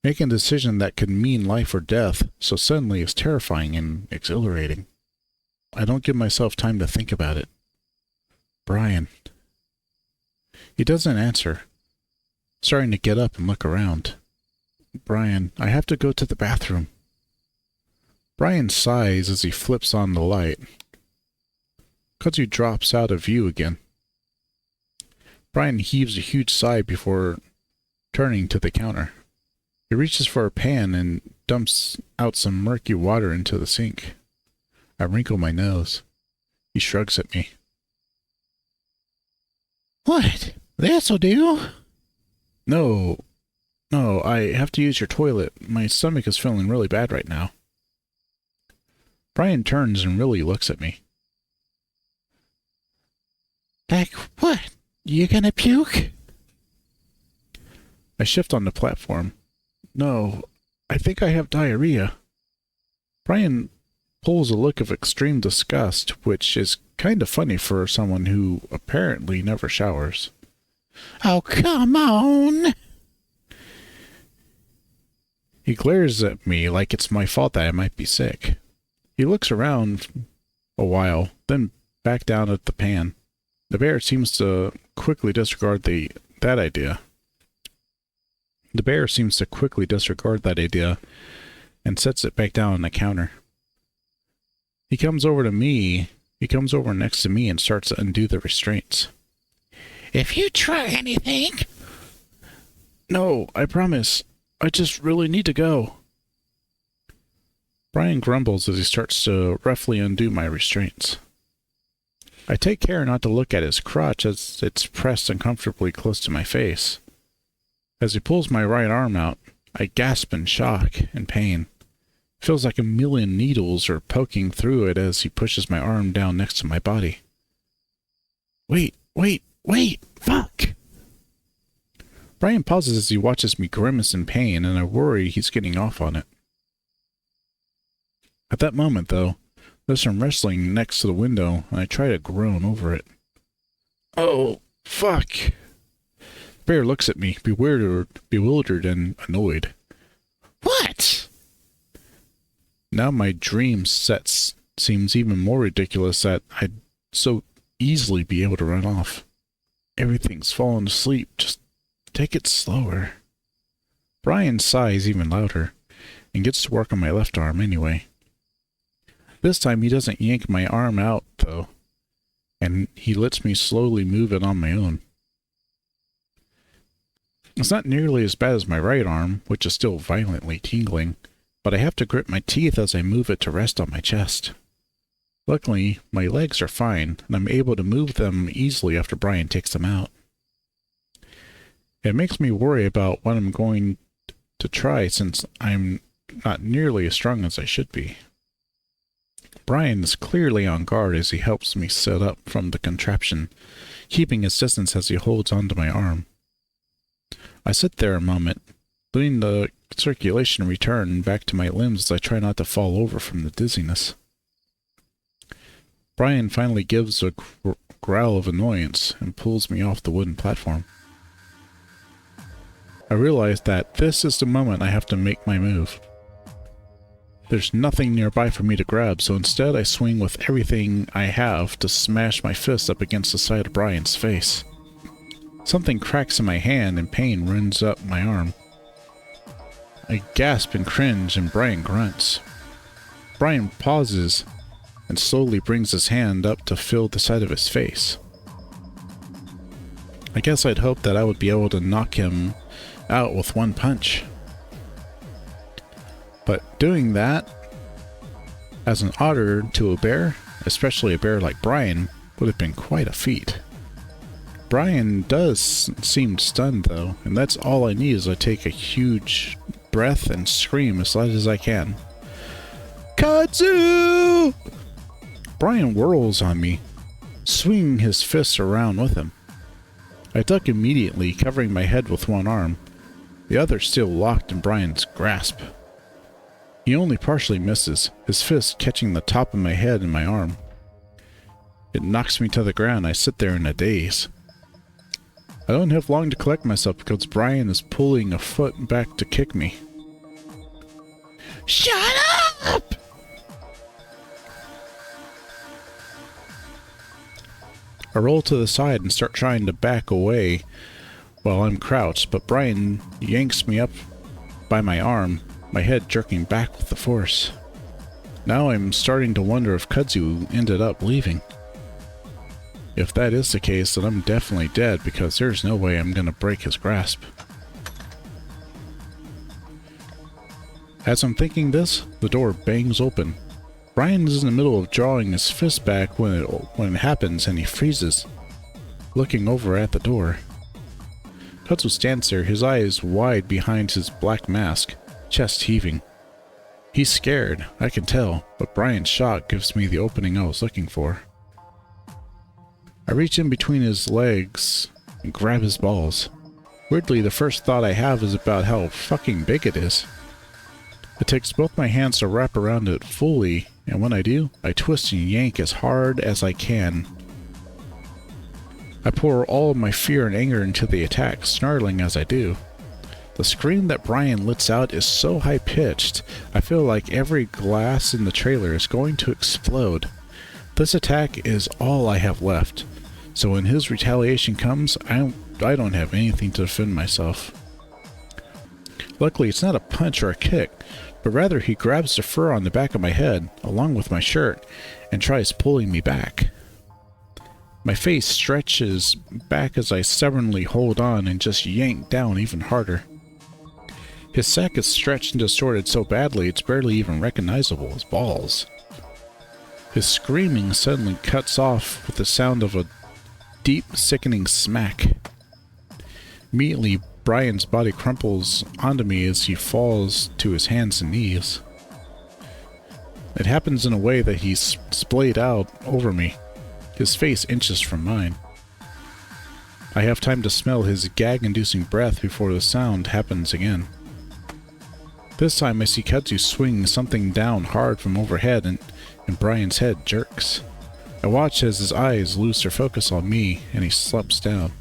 Making a decision that could mean life or death so suddenly is terrifying and exhilarating. I don't give myself time to think about it. Brian. He doesn't answer. Starting to get up and look around. Brian, I have to go to the bathroom. Brian sighs as he flips on the light. Kudzu drops out of view again. Brian heaves a huge sigh before turning to the counter. He reaches for a pan and dumps out some murky water into the sink. I wrinkle my nose. He shrugs at me. What? This'll do? No, No, I have to use your toilet. My stomach is feeling really bad right now. Brian turns and really looks at me. Like what? You gonna puke? I shift on the platform. No, I think I have diarrhea. Brian pulls a look of extreme disgust, which is kind of funny for someone who apparently never showers. Oh, come on! He glares at me like it's my fault that I might be sick. He looks around a while, then back down at the pan. The bear seems to quickly disregard that idea. The bear seems to quickly disregard that idea and sets it back down on the counter. He comes over next to me and starts to undo the restraints. If you try anything... No, I promise. I just really need to go. Brian grumbles as he starts to roughly undo my restraints. I take care not to look at his crotch as it's pressed uncomfortably close to my face. As he pulls my right arm out, I gasp in shock and pain. It feels like a million needles are poking through it as he pushes my arm down next to my body. Wait, fuck! Brian pauses as he watches me grimace in pain, and I worry he's getting off on it. At that moment, though, there's some wrestling next to the window, and I try to groan over it. Oh, fuck! Bear looks at me, bewildered and annoyed. What? Now my dream sets seems even more ridiculous that I'd so easily be able to run off. Everything's fallen asleep, just take it slower. Brian sighs even louder, and gets to work on my left arm anyway. This time he doesn't yank my arm out, though, and he lets me slowly move it on my own. It's not nearly as bad as my right arm, which is still violently tingling, but I have to grip my teeth as I move it to rest on my chest. Luckily, my legs are fine, and I'm able to move them easily after Brian takes them out. It makes me worry about what I'm going to try since I'm not nearly as strong as I should be. Brian is clearly on guard as he helps me sit up from the contraption, keeping his distance as he holds onto my arm. I sit there a moment, letting the circulation return back to my limbs as I try not to fall over from the dizziness. Brian finally gives a growl of annoyance and pulls me off the wooden platform. I realize that this is the moment I have to make my move. There's nothing nearby for me to grab, so instead I swing with everything I have to smash my fist up against the side of Brian's face. Something cracks in my hand and pain runs up my arm. I gasp and cringe and Brian grunts. Brian pauses and slowly brings his hand up to feel the side of his face. I guess I'd hoped that I would be able to knock him out with one punch. But doing that, as an otter to a bear, especially a bear like Brian, would have been quite a feat. Brian does seem stunned though, and that's all I need as I take a huge breath and scream as loud as I can. Kudzu! Brian whirls on me, swinging his fists around with him. I duck immediately, covering my head with one arm, the other still locked in Brian's grasp. He only partially misses, his fist catching the top of my head and my arm. It knocks me to the ground. I sit there in a daze. I don't have long to collect myself because Brian is pulling a foot back to kick me. Shut up! I roll to the side and start trying to back away while I'm crouched, but Brian yanks me up by my arm, my head jerking back with the force. Now I'm starting to wonder if Kudzu ended up leaving. If that is the case, then I'm definitely dead because there's no way I'm going to break his grasp. As I'm thinking this, the door bangs open. Brian is in the middle of drawing his fist back when it happens and he freezes, looking over at the door. Kudzu stands there, his eyes wide behind his black mask, chest heaving. He's scared, I can tell, but Brian's shock gives me the opening I was looking for. I reach in between his legs and grab his balls. Weirdly, the first thought I have is about how fucking big it is. It takes both my hands to wrap around it fully, and when I do, I twist and yank as hard as I can. I pour all of my fear and anger into the attack, snarling as I do. The scream that Brian lets out is so high-pitched, I feel like every glass in the trailer is going to explode. This attack is all I have left, so when his retaliation comes, I don't have anything to defend myself. Luckily, it's not a punch or a kick, but rather he grabs the fur on the back of my head, along with my shirt, and tries pulling me back. My face stretches back as I stubbornly hold on and just yank down even harder. His sack is stretched and distorted so badly it's barely even recognizable as balls. His screaming suddenly cuts off with the sound of a deep, sickening smack. Immediately, Brian's body crumples onto me as he falls to his hands and knees. It happens in a way that he's splayed out over me, his face inches from mine. I have time to smell his gag-inducing breath before the sound happens again. This time I see Kudzu swing something down hard from overhead and Brian's head jerks. I watch as his eyes lose their focus on me and he slumps down.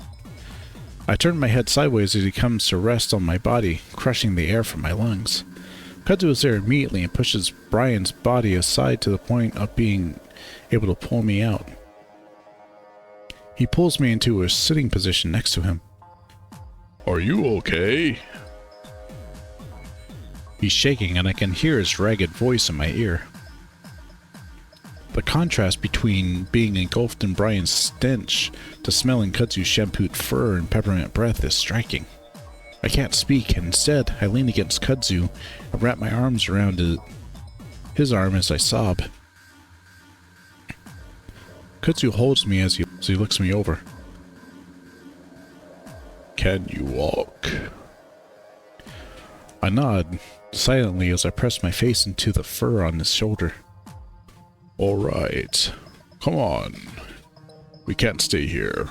I turn my head sideways as he comes to rest on my body, crushing the air from my lungs. Kudzu is there immediately and pushes Brian's body aside to the point of being able to pull me out. He pulls me into a sitting position next to him. Are you okay? He's shaking and I can hear his ragged voice in my ear. The contrast between being engulfed in Brian's stench to smelling Kudzu's shampooed fur and peppermint breath is striking. I can't speak, and instead I lean against Kudzu and wrap my arms around his arm as I sob. Kudzu holds me as he looks me over. Can you walk? I nod silently as I press my face into the fur on his shoulder. All right, come on. We can't stay here.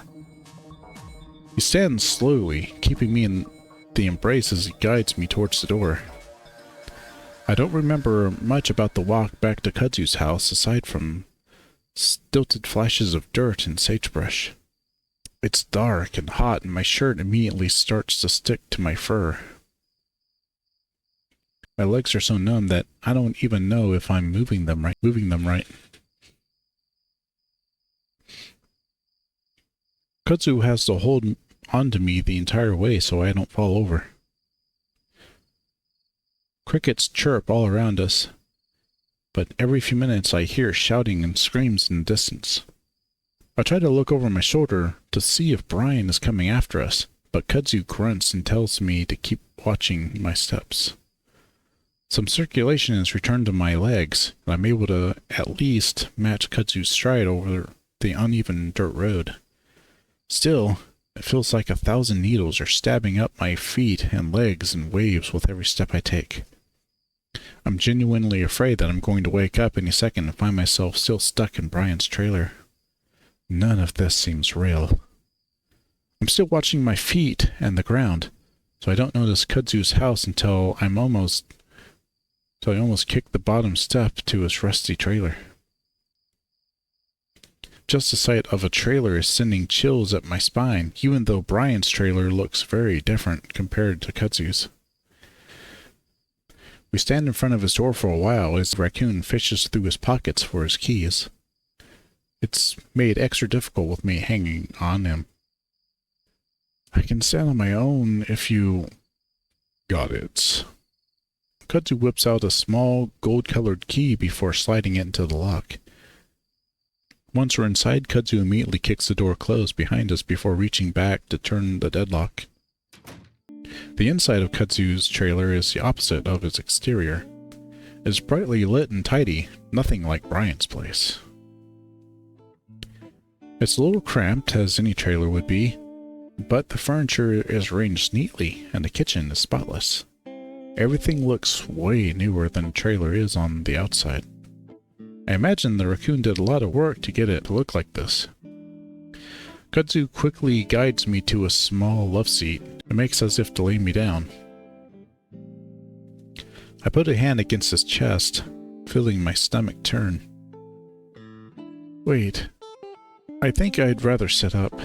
He stands slowly, keeping me in the embrace as he guides me towards the door. I don't remember much about the walk back to Kudzu's house aside from stilted flashes of dirt and sagebrush. It's dark and hot and my shirt immediately starts to stick to my fur. My legs are so numb that I don't even know if I'm moving them right. Kudzu has to hold onto me the entire way so I don't fall over. Crickets chirp all around us, but every few minutes I hear shouting and screams in the distance. I try to look over my shoulder to see if Brian is coming after us, but Kudzu grunts and tells me to keep watching my steps. Some circulation has returned to my legs, and I'm able to at least match Kudzu's stride over the uneven dirt road. Still, it feels like 1,000 needles are stabbing up my feet and legs in waves with every step I take. I'm genuinely afraid that I'm going to wake up any second and find myself still stuck in Brian's trailer. None of this seems real. I'm still watching my feet and the ground, so I don't notice Kudzu's house until I almost kick the bottom step to his rusty trailer. Just the sight of a trailer is sending chills up my spine, even though Brian's trailer looks very different compared to Kudzu's. We stand in front of his door for a while as the raccoon fishes through his pockets for his keys. It's made extra difficult with me hanging on him. I can stand on my own if you... Got it. Kudzu whips out a small, gold-colored key before sliding it into the lock. Once we're inside, Kudzu immediately kicks the door closed behind us before reaching back to turn the deadlock. The inside of Kudzu's trailer is the opposite of its exterior. It is brightly lit and tidy, nothing like Brian's place. It's a little cramped, as any trailer would be. but the furniture is arranged neatly and the kitchen is spotless. Everything looks way newer than the trailer is on the outside. I imagine the raccoon did a lot of work to get it to look like this. Kudzu quickly guides me to a small love seat and makes as if to lay me down. I put a hand against his chest, feeling my stomach turn. Wait, I think I'd rather sit up.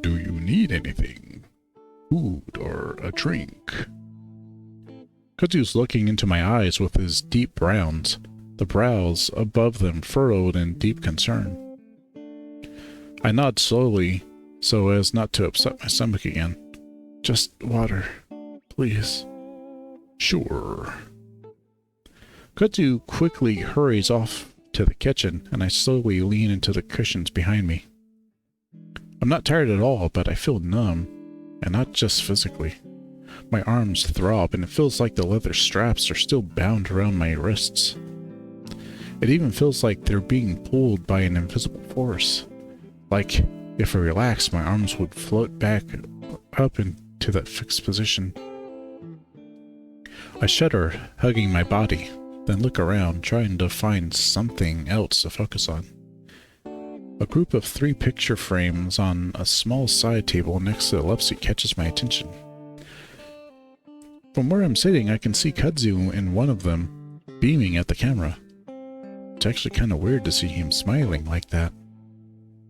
Do you need anything? Food or a drink? Kudzu's looking into my eyes with his deep browns, the brows above them furrowed in deep concern. I nod slowly, so as not to upset my stomach again. Just water, please. Sure. Kudzu quickly hurries off to the kitchen, and I slowly lean into the cushions behind me. I'm not tired at all, but I feel numb, and not just physically. My arms throb, and it feels like the leather straps are still bound around my wrists. It even feels like they're being pulled by an invisible force. Like, if I relax, my arms would float back up into that fixed position. I shudder, hugging my body, then look around, trying to find something else to focus on. A group of 3 picture frames on a small side table next to the love seat catches my attention. From where I'm sitting, I can see Kudzu in one of them, beaming at the camera. It's actually kind of weird to see him smiling like that.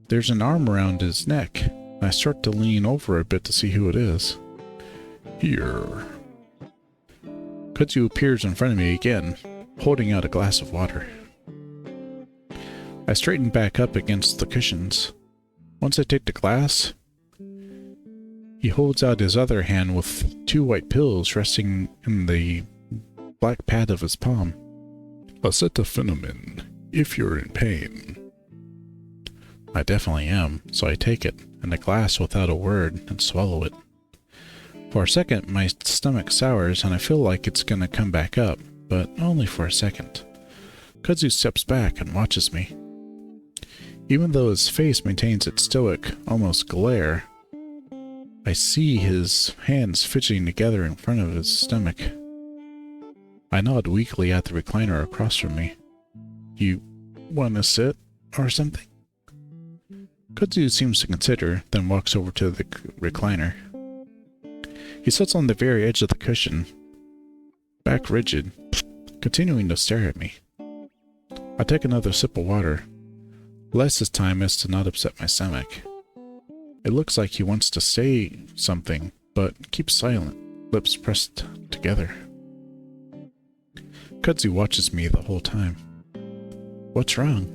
There's an arm around his neck, and I start to lean over a bit to see who it is. Here. Kudzu appears in front of me again, holding out a glass of water. I straighten back up against the cushions. Once I take the glass, he holds out his other hand with 2 white pills resting in the black pad of his palm. Acetaminophen, if you're in pain. I definitely am, so I take it, and the glass without a word, and swallow it. For a second, my stomach sours, and I feel like it's gonna come back up, but only for a second. Kudzu steps back and watches me. Even though his face maintains its stoic, almost glare, I see his hands fidgeting together in front of his stomach. I nod weakly at the recliner across from me. You want to sit or something? Kudzu seems to consider, then walks over to the recliner. He sits on the very edge of the cushion, back rigid, continuing to stare at me. I take another sip of water, less this time as to not upset my stomach. It looks like he wants to say something, but keeps silent, lips pressed together. Kudzu watches me the whole time. What's wrong?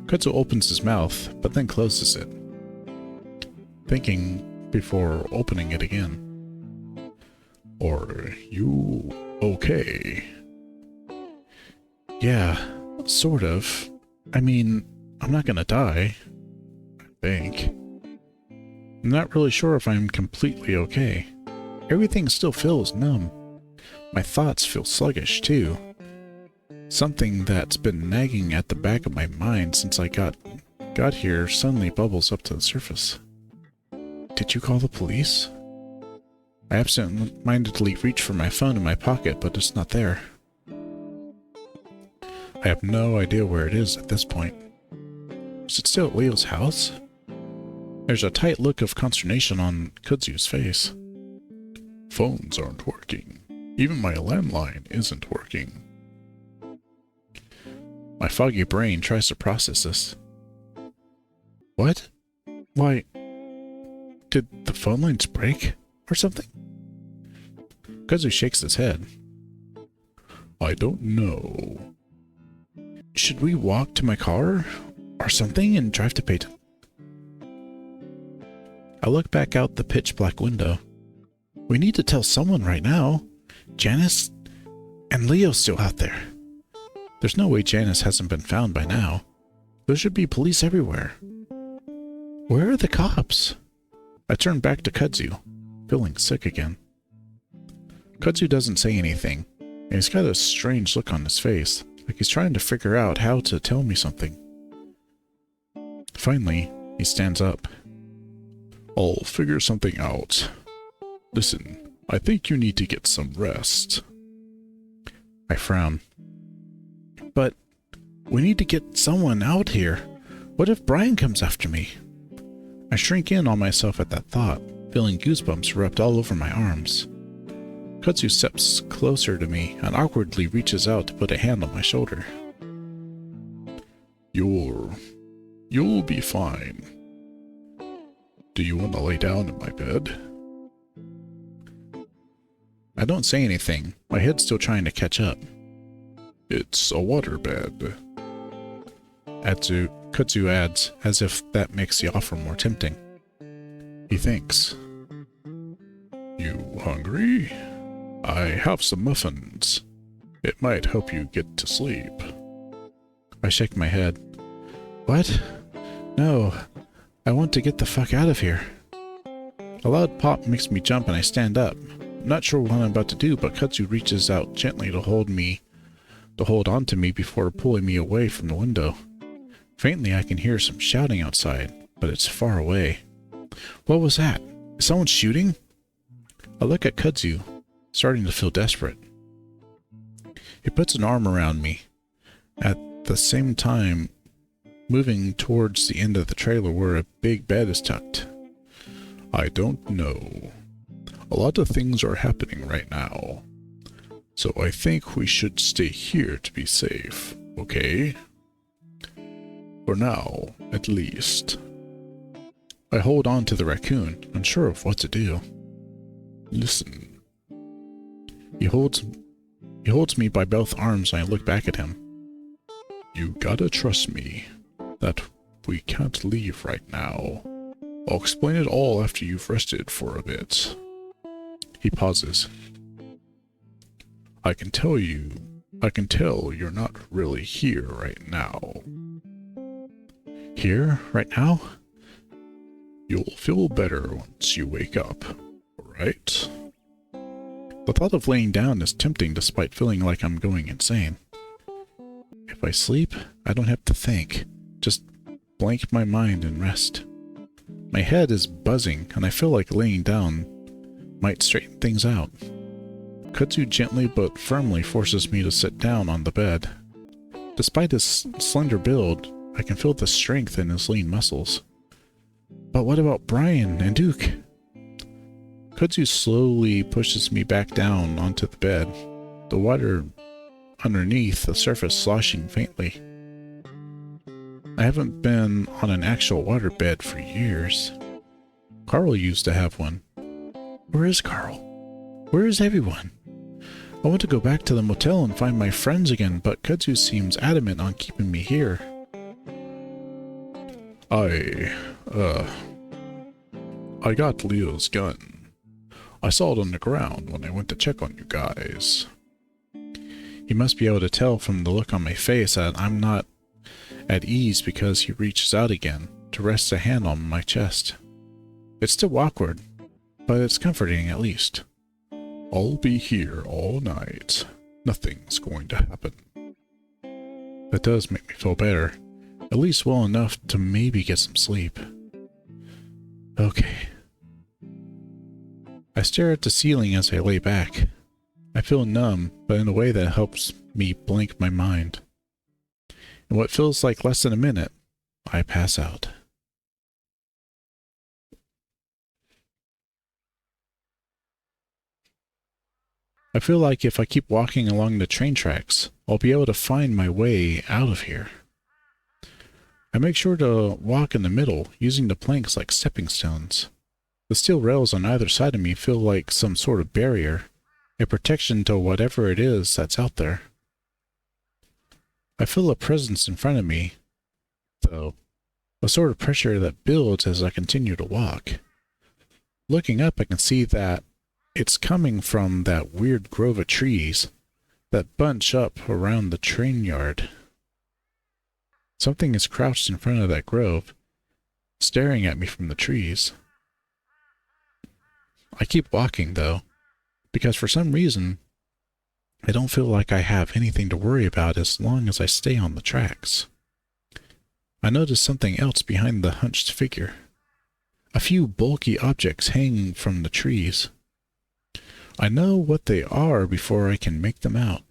Kudzu opens his mouth, but then closes it, thinking before opening it again. Are you okay? Yeah, sort of. I mean, I'm not gonna die, I think. I'm not really sure if I'm completely okay. Everything still feels numb. My thoughts feel sluggish, too. Something that's been nagging at the back of my mind since I got here suddenly bubbles up to the surface. Did you call the police? I absent-mindedly reach for my phone in my pocket, but it's not there. I have no idea where it is at this point. Is it still at Leo's house? There's a tight look of consternation on Kudzu's face. Phones aren't working. Even my landline isn't working. My foggy brain tries to process this. What? Why? Did the phone lines break or something? Kudzu shakes his head. I don't know. Should we walk to my car or something and drive to Peyton? I look back out the pitch-black window. We need to tell someone right now. Janice and Leo's still out there. There's no way Janice hasn't been found by now. There should be police everywhere. Where are the cops? I turn back to Kudzu, feeling sick again. Kudzu doesn't say anything, and he's got a strange look on his face, like he's trying to figure out how to tell me something. Finally, He stands up. I'll figure something out. Listen, I think you need to get some rest. I frown. But we need to get someone out here. What if Brian comes after me? I shrink in on myself at that thought, feeling goosebumps erupt all over my arms. Kudzu steps closer to me and awkwardly reaches out to put a hand on my shoulder. You'll be fine. Do you want to lay down in my bed? I don't say anything, my head's still trying to catch up. It's a water bed. Kudzu adds, as if that makes the offer more tempting. He thinks. You hungry? I have some muffins. It might help you get to sleep. I shake my head. What? No, I want to get the fuck out of here. A loud pop makes me jump and I stand up. I'm not sure what I'm about to do, but Kudzu reaches out gently to hold on to me before pulling me away from the window. Faintly I can hear some shouting outside, but it's far away. What was that? Is someone shooting? I look at Kudzu, starting to feel desperate. He puts an arm around me, at the same time moving towards the end of the trailer where a big bed is tucked. I don't know. A lot of things are happening right now. So I think we should stay here to be safe, okay? For now, at least. I hold on to the raccoon, unsure of what to do. Listen. He holds me by both arms and I look back at him. You gotta trust me that we can't leave right now. I'll explain it all after you've rested for a bit. He pauses. I can tell you're not really here right now. Here, right now? You'll feel better once you wake up, right? The thought of laying down is tempting despite feeling like I'm going insane. If I sleep, I don't have to think. Just blank my mind and rest. My head is buzzing and I feel like laying down might straighten things out. Kudzu gently but firmly forces me to sit down on the bed. Despite his slender build, I can feel the strength in his lean muscles. But what about Brian and Duke? Kudzu slowly pushes me back down onto the bed, the water underneath the surface sloshing faintly. I haven't been on an actual waterbed for years. Carl used to have one. Where is Carl? Where is everyone? I want to go back to the motel and find my friends again, but Kudzu seems adamant on keeping me here. I got Leo's gun. I saw it on the ground when I went to check on you guys. He must be able to tell from the look on my face that I'm not at ease because he reaches out again to rest a hand on my chest. It's still awkward, but it's comforting at least. I'll be here all night. Nothing's going to happen. That does make me feel better, at least well enough to maybe get some sleep. Okay. I stare at the ceiling as I lay back. I feel numb, but in a way that helps me blank my mind. In what feels like less than a minute, I pass out. I feel like if I keep walking along the train tracks, I'll be able to find my way out of here. I make sure to walk in the middle, using the planks like stepping stones. The steel rails on either side of me feel like some sort of barrier, a protection to whatever it is that's out there. I feel a presence in front of me, though, a sort of pressure that builds as I continue to walk. Looking up, I can see that it's coming from that weird grove of trees that bunch up around the train yard. Something is crouched in front of that grove, staring at me from the trees. I keep walking, though, because for some reason, I don't feel like I have anything to worry about as long as I stay on the tracks. I noticed something else behind the hunched figure. A few bulky objects hanging from the trees. I know what they are before I can make them out.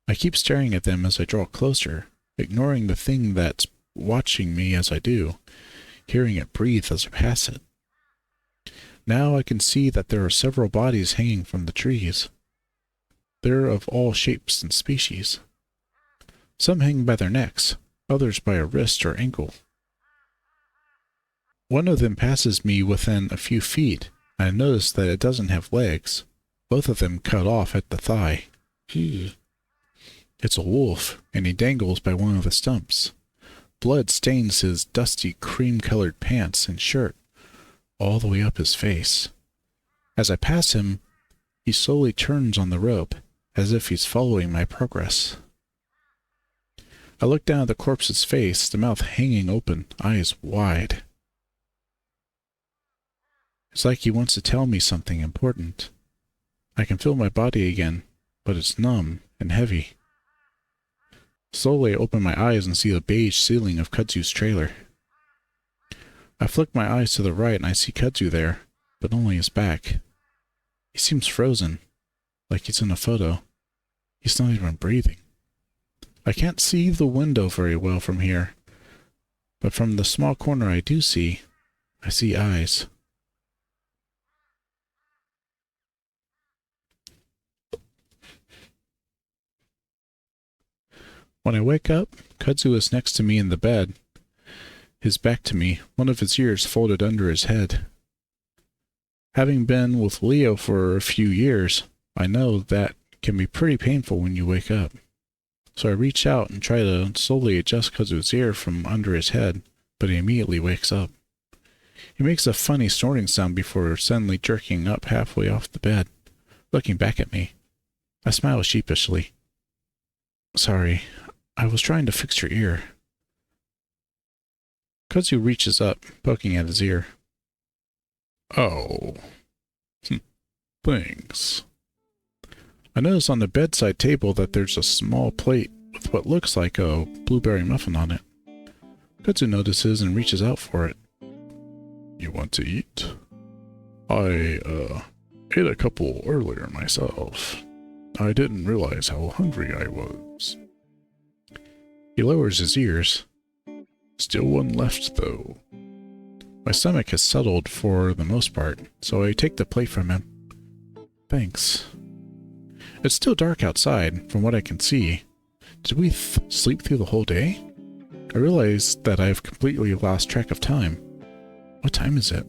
I keep staring at them as I draw closer, ignoring the thing that's watching me as I do, hearing it breathe as I pass it. Now I can see that there are several bodies hanging from the trees. They're of all shapes and species. Some hang by their necks, others by a wrist or ankle. One of them passes me within a few feet, and I notice that it doesn't have legs, both of them cut off at the thigh. It's a wolf, and he dangles by one of the stumps. Blood stains his dusty cream-colored pants and shirt, all the way up his face. As I pass him, he slowly turns on the rope, as if he's following my progress. I look down at the corpse's face, the mouth hanging open, eyes wide. It's like he wants to tell me something important. I can feel my body again, but it's numb and heavy. Slowly I open my eyes and see the beige ceiling of Kudzu's trailer. I flick my eyes to the right and I see Kudzu there, but only his back. He seems frozen, like he's in a photo. He's not even breathing. I can't see the window very well from here, but from the small corner I do see, I see eyes. When I wake up, Kudzu is next to me in the bed, his back to me, one of his ears folded under his head. Having been with Leo for a few years, I know that can be pretty painful when you wake up. So I reach out and try to slowly adjust Kudzu's ear from under his head, but he immediately wakes up. He makes a funny snorting sound before suddenly jerking up halfway off the bed, looking back at me. I smile sheepishly. Sorry, I was trying to fix your ear. Kudzu reaches up, poking at his ear. Oh. Thanks. I notice on the bedside table that there's a small plate with what looks like a blueberry muffin on it. Kudzu notices and reaches out for it. You want to eat? I, ate a couple earlier myself. I didn't realize how hungry I was. He lowers his ears. Still one left, though. My stomach has settled for the most part, so I take the plate from him. Thanks. It's still dark outside, from what I can see. Did we sleep through the whole day? I realize that I have completely lost track of time. What time is it?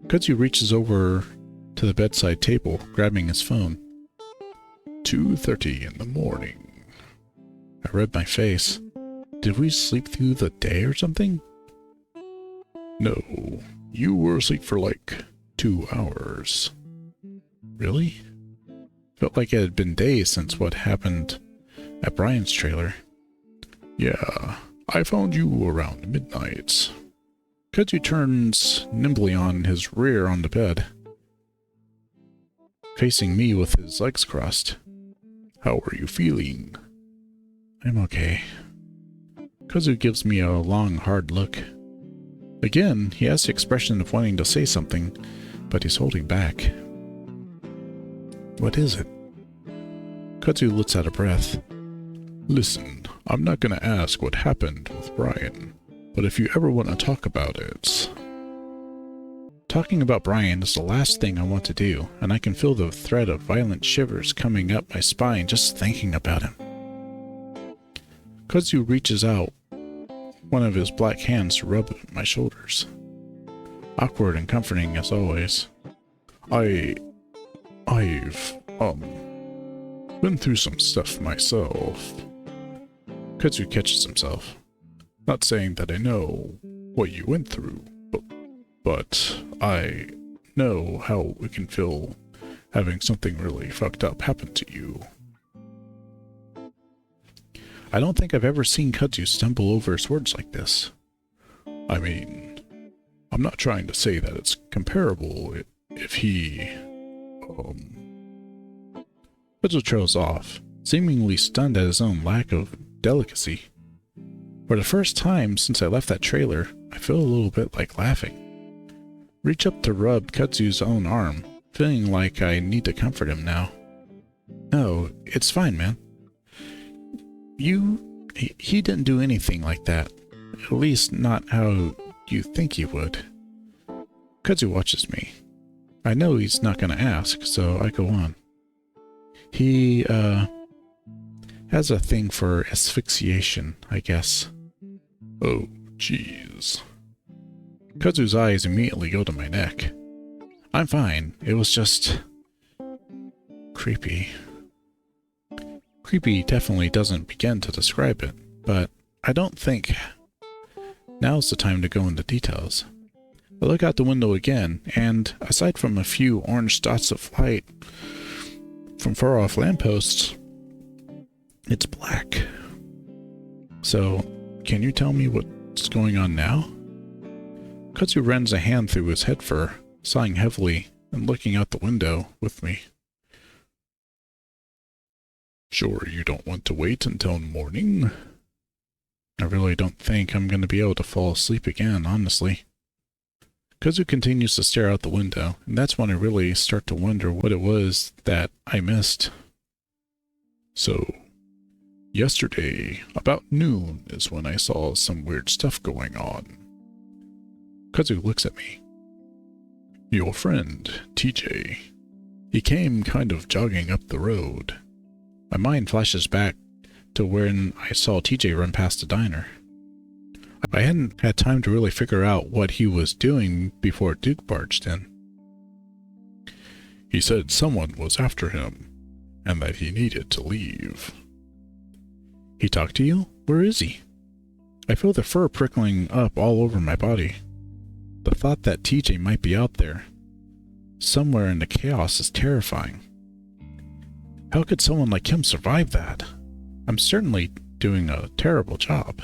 Kudzu reaches over to the bedside table, grabbing his phone. 2:30 in the morning. I rubbed my face. Did we sleep through the day or something? No, you were asleep for like 2 hours. Really? Felt like it had been days since what happened at Brian's trailer. Yeah, I found you around midnight. Kudzu turns nimbly on his rear on the bed, facing me with his legs crossed. How are you feeling? I'm okay. Kudzu gives me a long, hard look. Again, he has the expression of wanting to say something, but he's holding back. What is it? Kudzu lets out a breath. Listen, I'm not going to ask what happened with Brian, but if you ever want to talk about it... Talking about Brian is the last thing I want to do, and I can feel the thread of violent shivers coming up my spine just thinking about him. Kudzu reaches out one of his black hands to rub my shoulders. Awkward and comforting as always. I've been through some stuff myself. Kudzu catches himself. Not saying that I know what you went through, but I know how it can feel having something really fucked up happen to you. I don't think I've ever seen Kudzu stumble over his words like this. I mean, I'm not trying to say that it's comparable if he... Kudzu trails off, seemingly stunned at his own lack of delicacy. For the first time since I left that trailer, I feel a little bit like laughing. Reach up to rub Kudzu's own arm, feeling like I need to comfort him now. No, it's fine, man. He didn't do anything like that. At least not how you think he would. Kudzu watches me. I know he's not going to ask, so I go on. He, has a thing for asphyxiation, I guess. Oh, jeez. Kudzu's eyes immediately go to my neck. I'm fine. It was just creepy. Creepy definitely doesn't begin to describe it, but I don't think now's the time to go into details. I look out the window again, and aside from a few orange dots of light from far-off lampposts, it's black. So, can you tell me what's going on now? Kudzu runs a hand through his head fur, sighing heavily and looking out the window with me. Sure you don't want to wait until morning? I really don't think I'm going to be able to fall asleep again, honestly. Kudzu continues to stare out the window, and that's when I really start to wonder what it was that I missed. So, yesterday, about noon, is when I saw some weird stuff going on. Kudzu looks at me. Your friend, TJ. He came kind of jogging up the road. My mind flashes back to when I saw TJ run past the diner. I hadn't had time to really figure out what he was doing before Duke barged in. He said someone was after him, and that he needed to leave. He talked to you? Where is he? I feel the fur prickling up all over my body. The thought that TJ might be out there, somewhere in the chaos, is terrifying. How could someone like him survive that? I'm certainly doing a terrible job.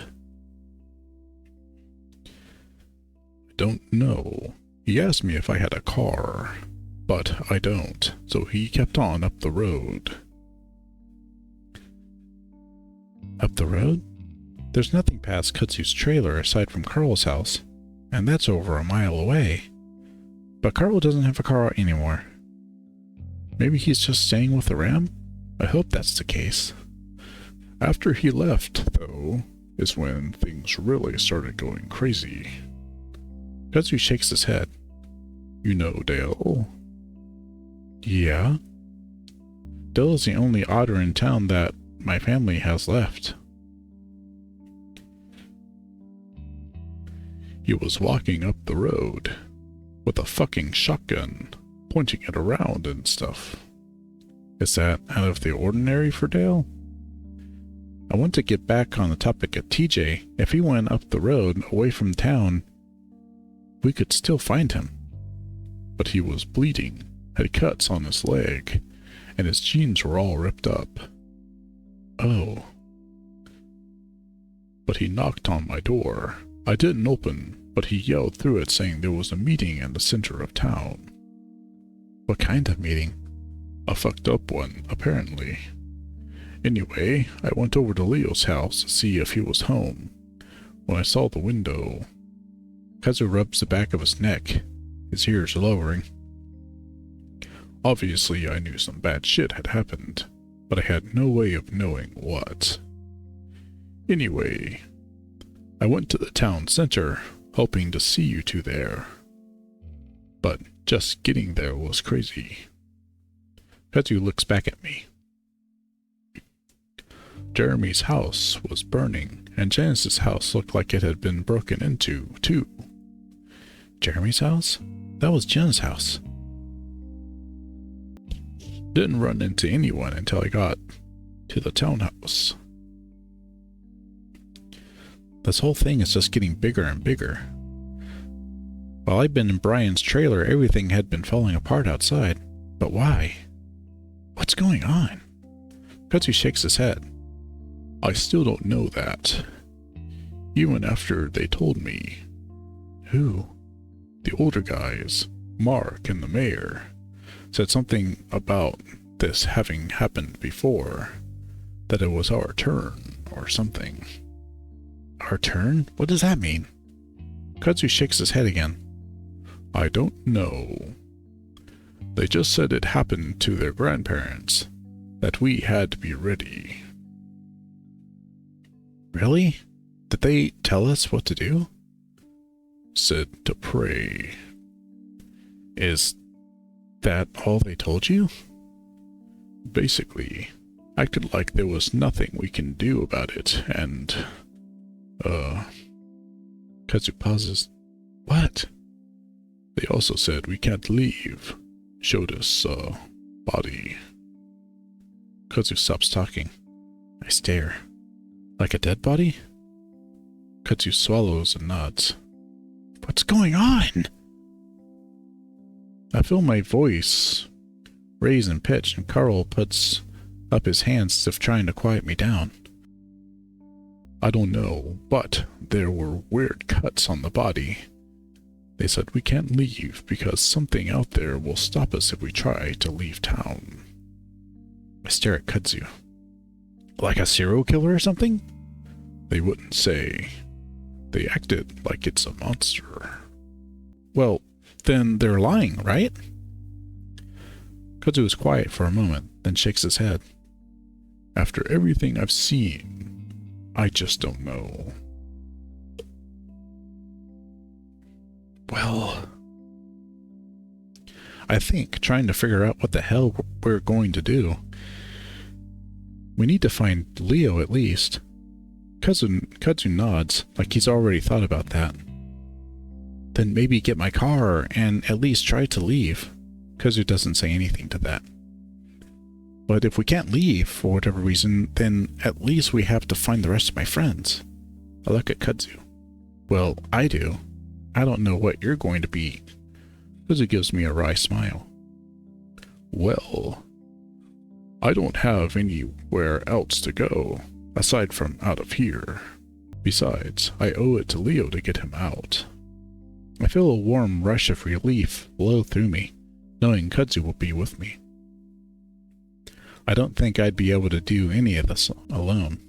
I don't know. He asked me if I had a car, but I don't, so he kept on up the road. Up the road? There's nothing past Kudzu's trailer aside from Carl's house, and that's over a mile away. But Carl doesn't have a car anymore. Maybe he's just staying with the Ram? I hope that's the case. After he left, though, is when things really started going crazy. Kudzu shakes his head. You know Dale? Yeah? Dale is the only otter in town that my family has left. He was walking up the road with a fucking shotgun, pointing it around and stuff. Is that out of the ordinary for Dale? I want to get back on the topic of TJ. If he went up the road away from town, we could still find him. But he was bleeding, had cuts on his leg, and his jeans were all ripped up. Oh. But he knocked on my door. I didn't open, but he yelled through it saying there was a meeting in the center of town. What kind of meeting? A fucked up one, apparently. Anyway, I went over to Leo's house to see if he was home. When I saw the window, Kudzu rubs the back of his neck, his ears lowering. Obviously, I knew some bad shit had happened, but I had no way of knowing what. Anyway, I went to the town center, hoping to see you two there. But just getting there was crazy. Kudzu looks back at me. Jeremy's house was burning, and Janice's house looked like it had been broken into, too. Jeremy's house? That was Jen's house. Didn't run into anyone until I got to the townhouse. This whole thing is just getting bigger and bigger. While I'd been in Brian's trailer, everything had been falling apart outside. But why? What's going on? Kudzu shakes his head. I still don't know that. Even after they told me. Who? The older guys, Mark and the mayor, said something about this having happened before, that it was our turn. or something. Our turn? What does that mean? Kudzu shakes his head again. I don't know. They just said it happened to their grandparents, that we had to be ready. Really? Did they tell us what to do? Said to pray. Is that all they told you? Basically, acted like there was nothing we can do about it, and, Kudzu pauses. What? They also said we can't leave. Showed us, body. Kudzu stops talking. I stare. Like a dead body? Kudzu swallows and nods. What's going on? I feel my voice raise in pitch, and Carl puts up his hands as if trying to quiet me down. I don't know, but there were weird cuts on the body. They said we can't leave because something out there will stop us if we try to leave town. I stare at Kudzu. Like a serial killer or something? They wouldn't say. They acted like it's a monster. Well, then they're lying, right? Kudzu is quiet for a moment, then shakes his head. After everything I've seen, I just don't know. Well, I think trying to figure out what the hell we're going to do. We need to find Leo at least. Kudzu nods, like he's already thought about that. Then maybe get my car and at least try to leave. Kudzu doesn't say anything to that. But if we can't leave for whatever reason, then at least we have to find the rest of my friends. I look at Kudzu. Well, I do. I don't know what you're going to be. Kudzu gives me a wry smile. Well, I don't have anywhere else to go, aside from out of here. Besides, I owe it to Leo to get him out. I feel a warm rush of relief blow through me, knowing Kudzu will be with me. I don't think I'd be able to do any of this alone.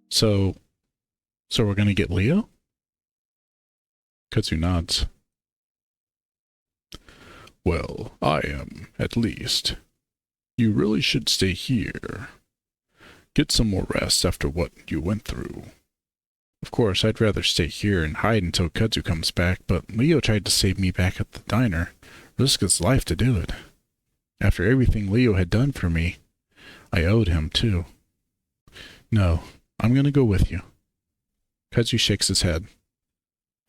So we're gonna get Leo? Kudzu nods. Well, I am, at least. You really should stay here. Get some more rest after what you went through. Of course, I'd rather stay here and hide until Kudzu comes back, but Leo tried to save me back at the diner. Risk his life to do it. After everything Leo had done for me, I owed him too. No, I'm gonna go with you. Kudzu shakes his head.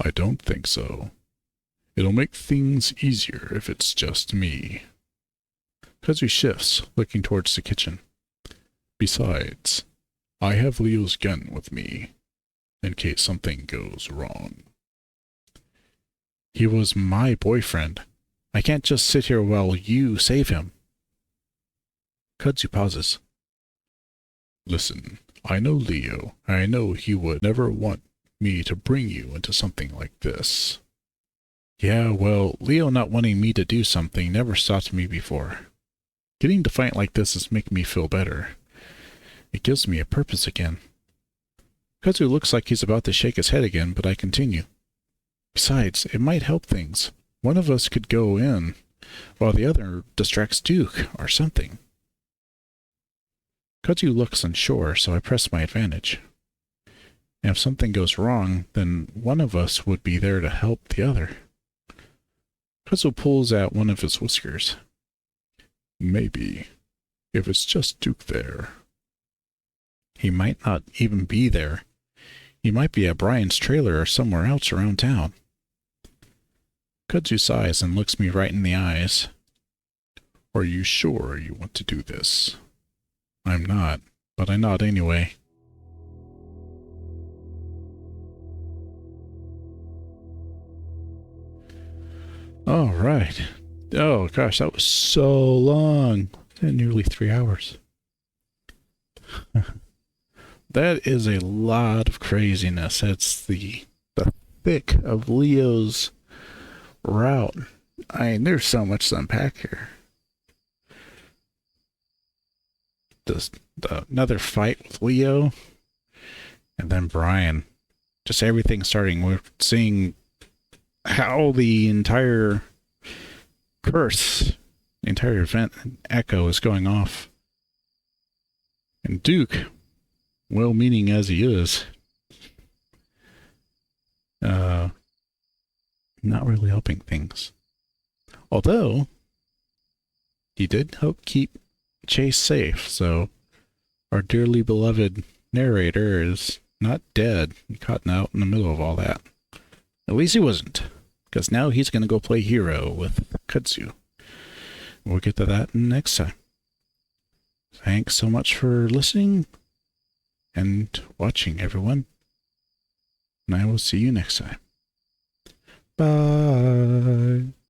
I don't think so. It'll make things easier if it's just me. Kudzu shifts, looking towards the kitchen. Besides, I have Leo's gun with me, in case something goes wrong. He was my boyfriend. I can't just sit here while you save him. Kudzu pauses. Listen, I know Leo. I know he would never want me to bring you into something like this. Yeah, well, Leo not wanting me to do something never stopped me before. Getting to fight like this is making me feel better. It gives me a purpose again. Kudzu looks like he's about to shake his head again, but I continue. Besides, it might help things. One of us could go in, while the other distracts Duke, or something. Kudzu looks unsure, so I press my advantage. And if something goes wrong, then one of us would be there to help the other. Kudzu pulls out one of his whiskers. Maybe, if it's just Duke there. He might not even be there. He might be at Brian's trailer or somewhere else around town. Kudzu sighs and looks me right in the eyes. Are you sure you want to do this? I'm not, but I nod anyway. All right. Oh gosh, that was so long. Nearly 3 hours. That is a lot of craziness. That's the thick of Leo's route. I mean, there's so much to unpack here. another fight with Leo, and then Brian. Just everything starting. We're seeing how the entire curse, the entire event echo is going off. And Duke, well-meaning as he is, not really helping things. Although, he did help keep Chase safe, so our dearly beloved narrator is not dead and caught out in the middle of all that. At least he wasn't, because now he's going to go play hero with Kudzu. We'll get to that next time. Thanks so much for listening and watching, everyone. And I will see you next time. Bye.